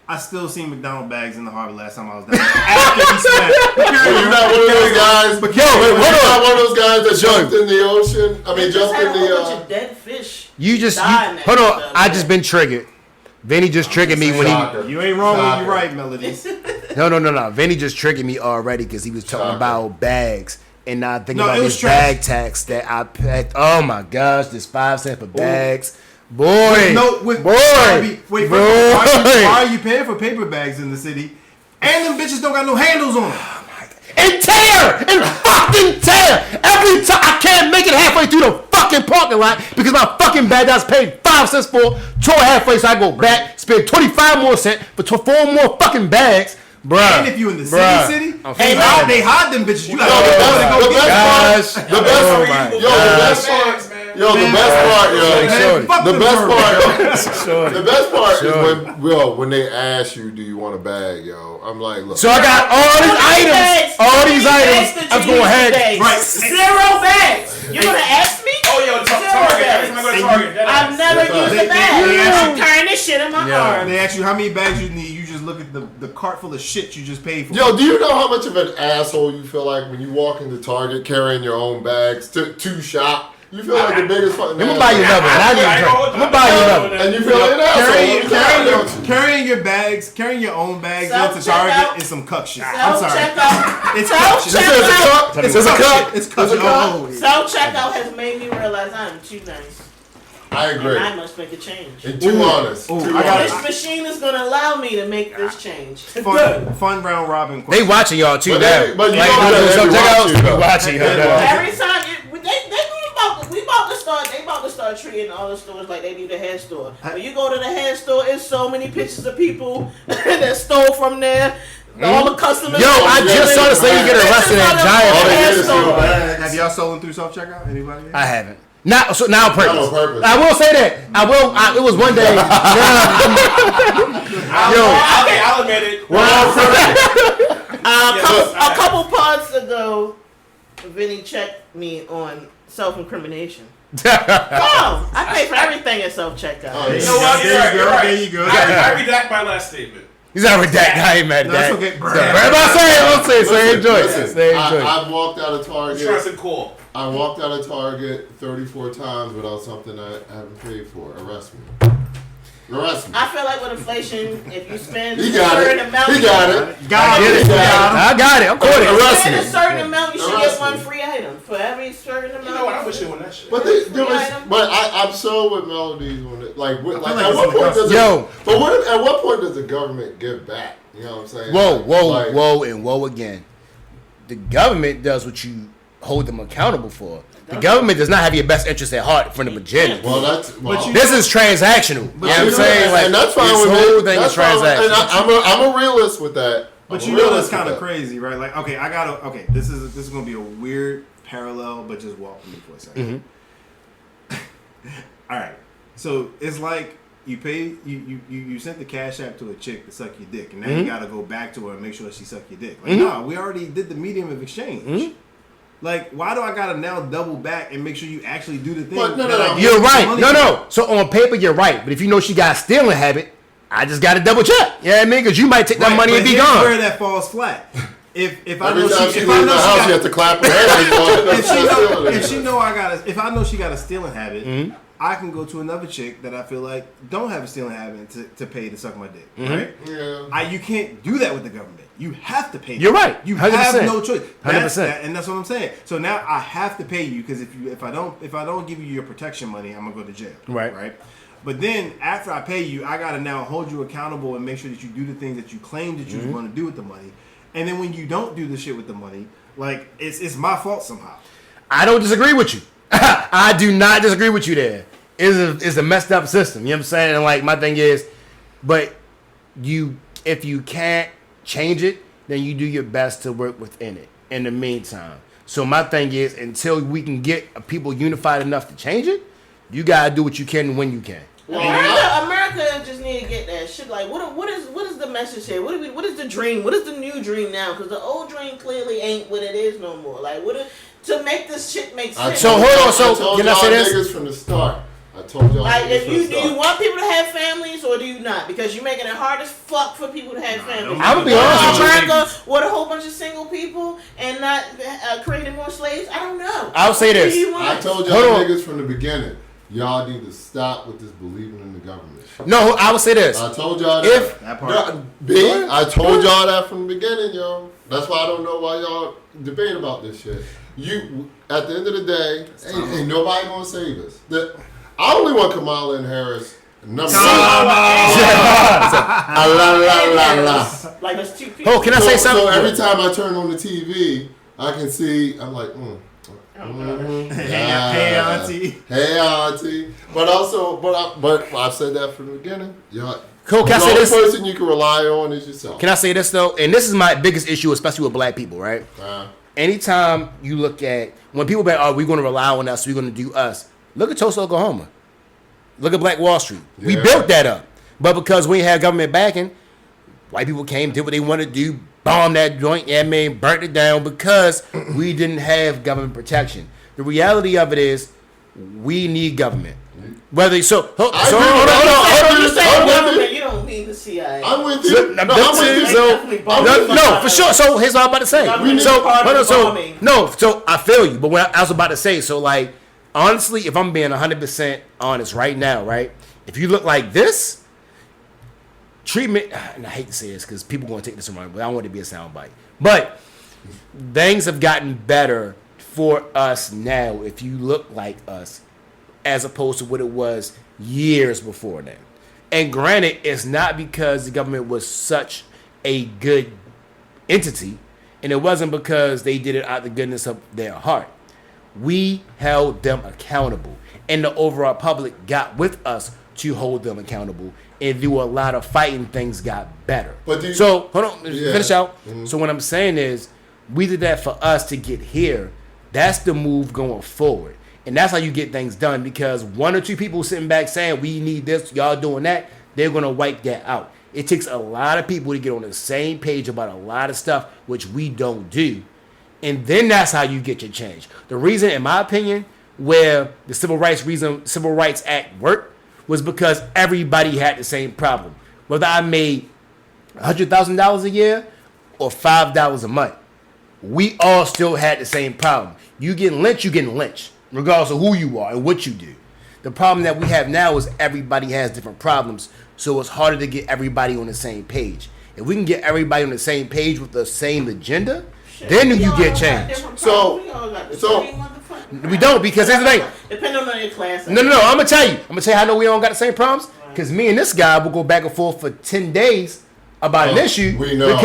I still seen McDonald bags in the harbor last time I was down. After he snapped. You're not one of those guys. But you're not one of those guys that jumped in the ocean. I mean, jumped in the. Bunch of dead fish. Hold on. I just been triggered. Vinny just triggered me when You ain't wrong when you right, Melodies. No. Vinny just triggered me already because he was talking about bags. And now thinking about this bag tax that I paid. Oh my gosh, this 5 cents for bags. Boy. Why are you paying for paper bags in the city? And them bitches don't got no handles on them. And fucking tear. Every time I can't make it halfway through the fucking parking lot because my fucking bag I was paid 5 cents for, tore halfway, so I go back, spend 25 more cents for 4 more fucking bags. Bruh. And if you in the city, they hide them bitches. You got the best part is when they ask you, do you want a bag, yo? I'm like, look. So I got all these items. I was going ahead. Right. 0 bags. You're gonna ask me? Oh, yo, Target. I've never used a bag. I'm carrying this shit in my arm. They ask you how many bags you need. You just look at the cart full of shit you just paid for. Yo, do you know how much of an asshole you feel like when you walk into Target carrying your own bags to shop? You feel like the biggest fucking. I'm gonna buy you another. I'm gonna buy you another. And you feel like an asshole. Carrying your own bags into Target is some cuck shit. I'm sorry. It's cuck shit. It's cuck shit. Self-checkout has made me realize I'm too nice. I agree. And I must make a change. And too honest. This machine is going to allow me to make this change. Fun round robin. They watching y'all too now. But you know watching y'all. Every time they about to start treating all the stores like they need a hair store. When you go to the hair store, it's so many pictures of people that stole from there. All the customers. Yo, I just saw this lady get arrested at Giant store. Have y'all stolen through self-checkout? Anybody? I haven't. Not on purpose. Not on purpose. I will say that. It was one day. I'll admit it. A couple pods ago, Vinny checked me on self-incrimination. I pay for everything at self-checkout. You know what? There you go. I redact my last statement. He's not redact. I ain't mad at that. That's okay. I'll say it. I've walked out of Target. Trust and cool. I walked out of Target 34 times without something I haven't paid for. Arrest me. I feel like with inflation, if you spend a certain amount, I got it. I'm quoting. Arrest me. A certain amount, you should get one free item for every certain amount. You know what? I wish you on that shit. But I'm so with Melodies when it, at what point does at what point does the government give back? You know what I'm saying? Whoa, and whoa again. The government does what you hold them accountable for. The government does not have your best interest at heart from the beginning. This is transactional. You know what I'm saying? And that's fine with me. Whole thing is transactional. And I'm a realist with that. But you know that's kind of crazy, right? Like, this is going to be a weird parallel, but just walk with me for a second. Mm-hmm. All right. So it's like you pay you sent the Cash App to a chick to suck your dick, and now you got to go back to her and make sure she suck your dick. Like, no, we already did the medium of exchange. Mm-hmm. Like, why do I gotta now double back and make sure you actually do the thing? No. You're right. No. So on paper, you're right. But if you know she got a stealing habit, I just gotta double check. You know what I mean? Because you might take that money and be gone. Where that falls flat. If I know she has to clap her hands. If I know she got a stealing habit, I can go to another chick that I feel like don't have a stealing habit to pay to suck my dick. Right? Yeah. You can't do that with the government. You have to pay. You're right. You 100%. have no choice. 100%. And that's what I'm saying. So now I have to pay you because if I don't give you your protection money, I'm gonna go to jail. Right. But then after I pay you, I gotta now hold you accountable and make sure that you do the things that you claim that you want to do with the money. And then when you don't do the shit with the money, like it's my fault somehow. I don't disagree with you. I do not disagree with you there. It's a messed up system. You know what I'm saying? And like my thing is, but if you can't change it, then you do your best to work within it in the meantime. So my thing is, until we can get people unified enough to change it, you gotta do what you can when you can. America just need to get that shit. Like, what is the message here? What is the dream? What is the new dream now? Because the old dream clearly ain't what it is no more. Like, to make this shit make sense. So hold on. So can I say this? Niggas from the start. I told y'all. Like, do you want people to have families or do you not? Because you're making it hard as fuck for people to have families. I'm gonna be honest with you. America with a whole bunch of single people and not creating more slaves. I don't know. I'll say this. I told y'all niggas from the beginning. Y'all need to stop with this believing in the government. No, I will say this. I told y'all that. I told y'all that from the beginning, yo. That's why I don't know why y'all debate about this shit. At the end of the day, ain't nobody gonna save us. I only want Kamala and Harris. Number one. Like there's two people. Oh, can I say something? So every time I turn on the TV, I can see. I'm like, Hey auntie. Hey auntie. But also, but I've said that from the beginning. Cool. Can I say this? The only person you can rely on is yourself. Can I say this though? And this is my biggest issue, especially with black people, right? Anytime you look at when people say, "Oh, we're going to rely on us. We're going to do us." Look at Tulsa, Oklahoma. Look at Black Wall Street. Yeah. We built that up, but because we had government backing, white people came, did what they wanted to do, bombed that joint, burnt it down because we didn't have government protection. The reality of it is, we need government. Hold on. You don't mean the CIA. I'm with you. No, for sure. So here's what I'm about to say. So I feel you, but what I was about to say, so like, honestly, if I'm being 100% honest right now, right, if you look like this, treatment, and I hate to say this because people are going to take this wrong, but I don't want it to be a soundbite. But things have gotten better for us now if you look like us as opposed to what it was years before then. And granted, it's not because the government was such a good entity, and it wasn't because they did it out of the goodness of their heart. We held them accountable, and the overall public got with us to hold them accountable, and through a lot of fighting, things got better. So hold on, finish out. Mm-hmm. So what I'm saying is, we did that for us to get here. That's the move going forward, and that's how you get things done. Because one or two people sitting back saying we need this, y'all doing that, they're gonna wipe that out. It takes a lot of people to get on the same page about a lot of stuff, which we don't do. And then that's how you get your change. The reason, in my opinion, where the Civil Rights Act worked was because everybody had the same problem. Whether I made $100,000 a year or $5 a month, we all still had the same problem. You getting lynched, regardless of who you are and what you do. The problem that we have now is everybody has different problems, so it's harder to get everybody on the same page. If we can get everybody on the same page with the same agenda, then you get change. We don't, because here's the thing. Depending on your class. No. I'm gonna tell you how I know we don't got the same problems. Because me and this guy will go back and forth for 10 days about an issue. We know.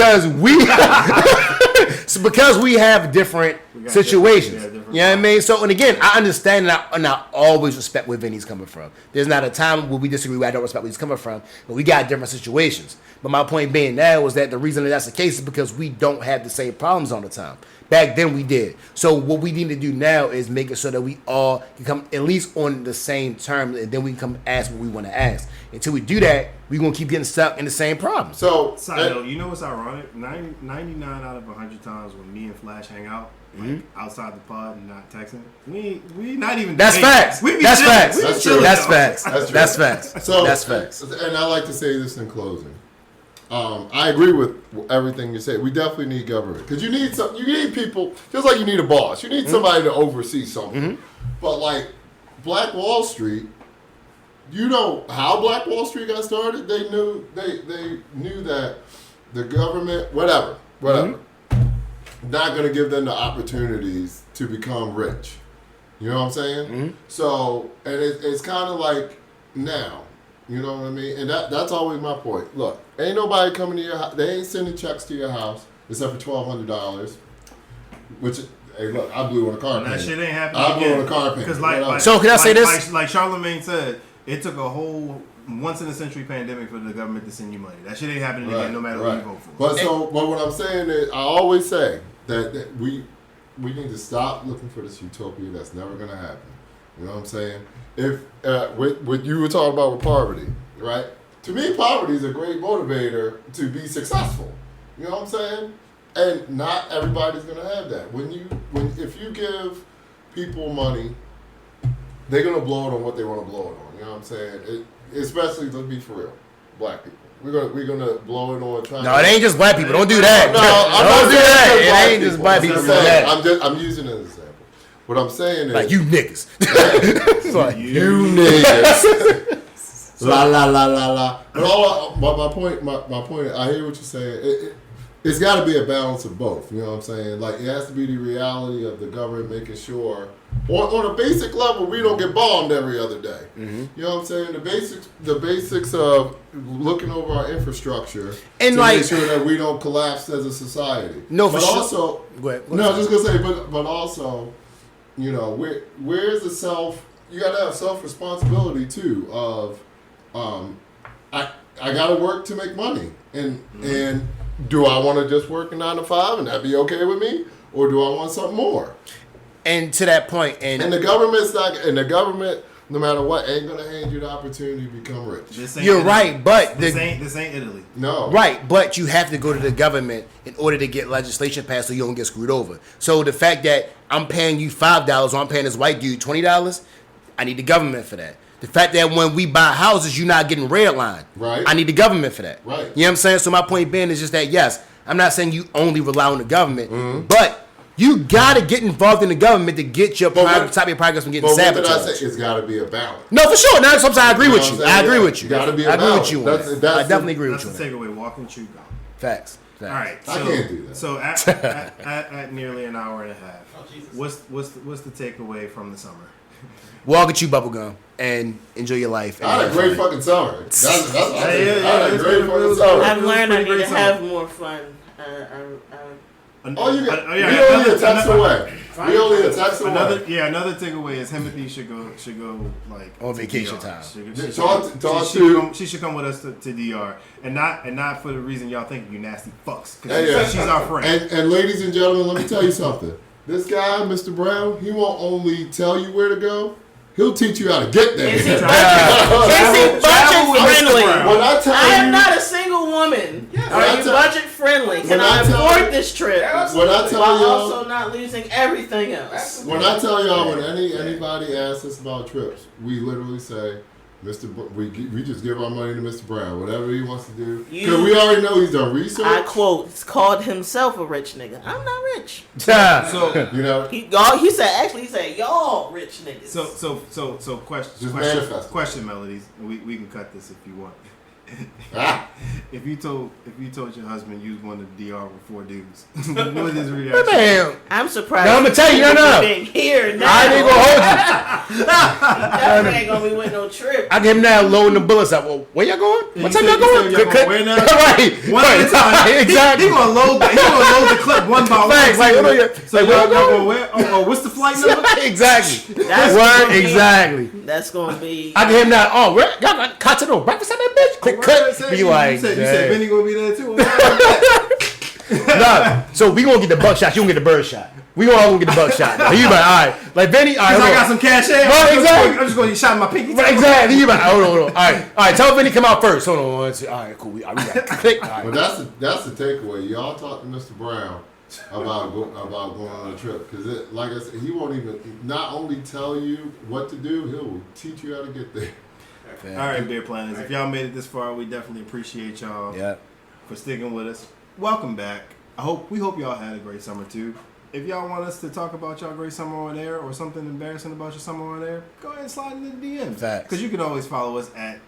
Because we have different situations. You know what I mean? So, and again, I understand and I always respect where Vinny's coming from. There's not a time where we disagree where I don't respect where he's coming from, but we got different situations. But my point being now is that the reason that that's the case is because we don't have the same problems all the time. Back then we did. So what we need to do now is make it so that we all can come at least on the same terms, and then we can come ask what we want to ask. Until we do that, we're going to keep getting stuck in the same problem. So, side note, you know what's ironic? 99 out of 100 times when me and Flash hang out, like outside the pod and not texting, we not even. That's facts. That's facts. That's true. That's facts. That's facts. So that's facts. And I like to say this in closing. I agree with everything you say. We definitely need government because you need people just like you need a boss. You need somebody to oversee something. Mm-hmm. But like Black Wall Street, you know how Black Wall Street got started? They knew that the government, whatever, not going to give them the opportunities to become rich. You know what I'm saying? Mm-hmm. So, and it's kind of like now. You know what I mean? And that's always my point. Look, ain't nobody coming to your house. They ain't sending checks to your house except for $1,200. Which, hey, look, I blew on a car payment. That shit ain't happening. I blew on a car payment. So can I say this? Like Charlamagne said, it took a whole once-in-a-century pandemic for the government to send you money. That shit ain't happening again, no matter what you vote for. But what I'm saying is, I always say that we need to stop looking for this utopia that's never going to happen. You know what I'm saying? If what you were talking about with poverty, right? To me, poverty is a great motivator to be successful. You know what I'm saying? And not everybody's gonna have that. If you give people money, they're gonna blow it on what they want to blow it on. You know what I'm saying? Especially, let's be for real, black people. We're gonna blow it on trying. No, it ain't just black people. Don't do that. Don't do that. It ain't just black people. I'm using it as an example. What I'm saying is, like you niggas. It's like you niggas. La la la la la. And my point. I hear what you're saying. It's got to be a balance of both. You know what I'm saying? Like, it has to be the reality of the government making sure, on a basic level, we don't get bombed every other day. Mm-hmm. You know what I'm saying? The basics of looking over our infrastructure and to like, make sure that we don't collapse as a society. No, but for also, sure. Go ahead. No, I was just gonna say, but also, you know, where's the self? You got to have self responsibility too. Of, I got to work to make money, and do I want to just work a 9 to 5 and that be okay with me, or do I want something more? And to that point, and the government's not, and the government, no matter what, ain't gonna hand you the opportunity to become rich. You're right, but this ain't Italy. No, right, but you have to go to the government in order to get legislation passed so you don't get screwed over. So the fact that I'm paying you $5 or I'm paying this white dude $20, I need the government for that. The fact that when we buy houses, you're not getting redlined. Right. I need the government for that. Right. You know what I'm saying? So my point being is just that, yes, I'm not saying you only rely on the government, but you got to get involved in the government to get your top of your progress from getting sabotaged. But what did I say? It's got to be a balance. No, for sure. Now, sometimes I agree with you. I agree with you. Got to be a balance. I agree with you. That's I definitely agree with you. That's the takeaway. Walk and chew gum. Facts. All right. So, I can't do that. So at nearly an hour and a half, what's the takeaway from the summer? Walk and chew bubblegum and enjoy your life. I had a great fucking summer. That's I had a great fucking summer. I've learned I need to have more fun. We only a text away. We only a text away. Another takeaway is Timothy should go like on vacation DR. time. She should come with us to DR, and not for the reason y'all think you nasty fucks. Hey, she's our friend. And ladies and gentlemen, let me tell you something. This guy, Mr. Brown, he won't only tell you where to go. He'll teach you how to get there. Is he budget friendly? I am not a single woman. Are you budget friendly? Can I afford this trip? When I tell y'all, also not losing everything else. When I tell y'all, when anybody asks us about trips, we literally say, we just give our money to Mr. Brown, whatever he wants to do. Because we already know he's done research. I quote, called himself a rich nigga. I'm not rich. So you know, he said y'all rich niggas. So question melodies. We can cut this if you want. If you told your husband you was going to DR with 4 dudes, what is his reaction? Man, I'm surprised. No, I'm gonna tell you, no. Here now. I ain't gonna hold you. Definitely ain't gonna be with no trip. I give him that loading the bullets up. Well, where y'all going? What time y'all going? Where now? Right. One at a time. Exactly. He gonna load the clip one by one. Thanks. Like, so y'all going where? Oh, what's the flight number? Exactly. Exactly. Exactly. That's gonna be. I give him that. Oh, where y'all got continental breakfast at that bitch? Click, click. Be like, you said Benny gonna be there too. Nah, so we gonna get the buckshot. You gonna get the bird shot. We all gonna get the buckshot. You like, all right, like Benny. All right, I got some cash in. Right, exactly. I'm just gonna get shot in my pinky. Right, exactly. You like, hold on. All right. Tell Benny come out first. Hold on. All right, cool. We got click. All right. But that's the takeaway. Y'all talk to Mr. Brown about going on a trip, because like I said, he won't even not only tell you what to do, he'll teach you how to get there. All right, beer planners. If y'all made it this far, we definitely appreciate y'all for sticking with us. Welcome back. We hope y'all had a great summer too. If y'all want us to talk about y'all great summer on air or something embarrassing about your summer on air, go ahead and slide into the DMs. Because you can always follow us at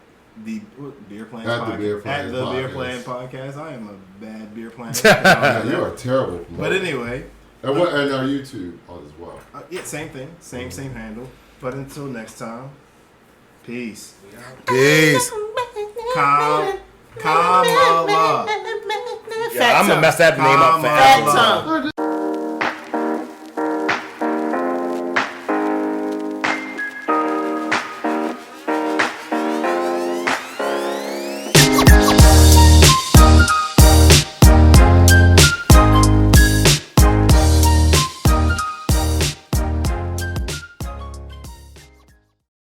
the Beer Plan Podcast. At the Beer Plan Podcast. I am a bad beer planner. You are terrible. But anyway. And our YouTube as well. Yeah, same thing. Same handle. But until next time, peace. Peace. KA-MA-LALALA. Yeah, I'm gonna mess that name up for Fat tongue.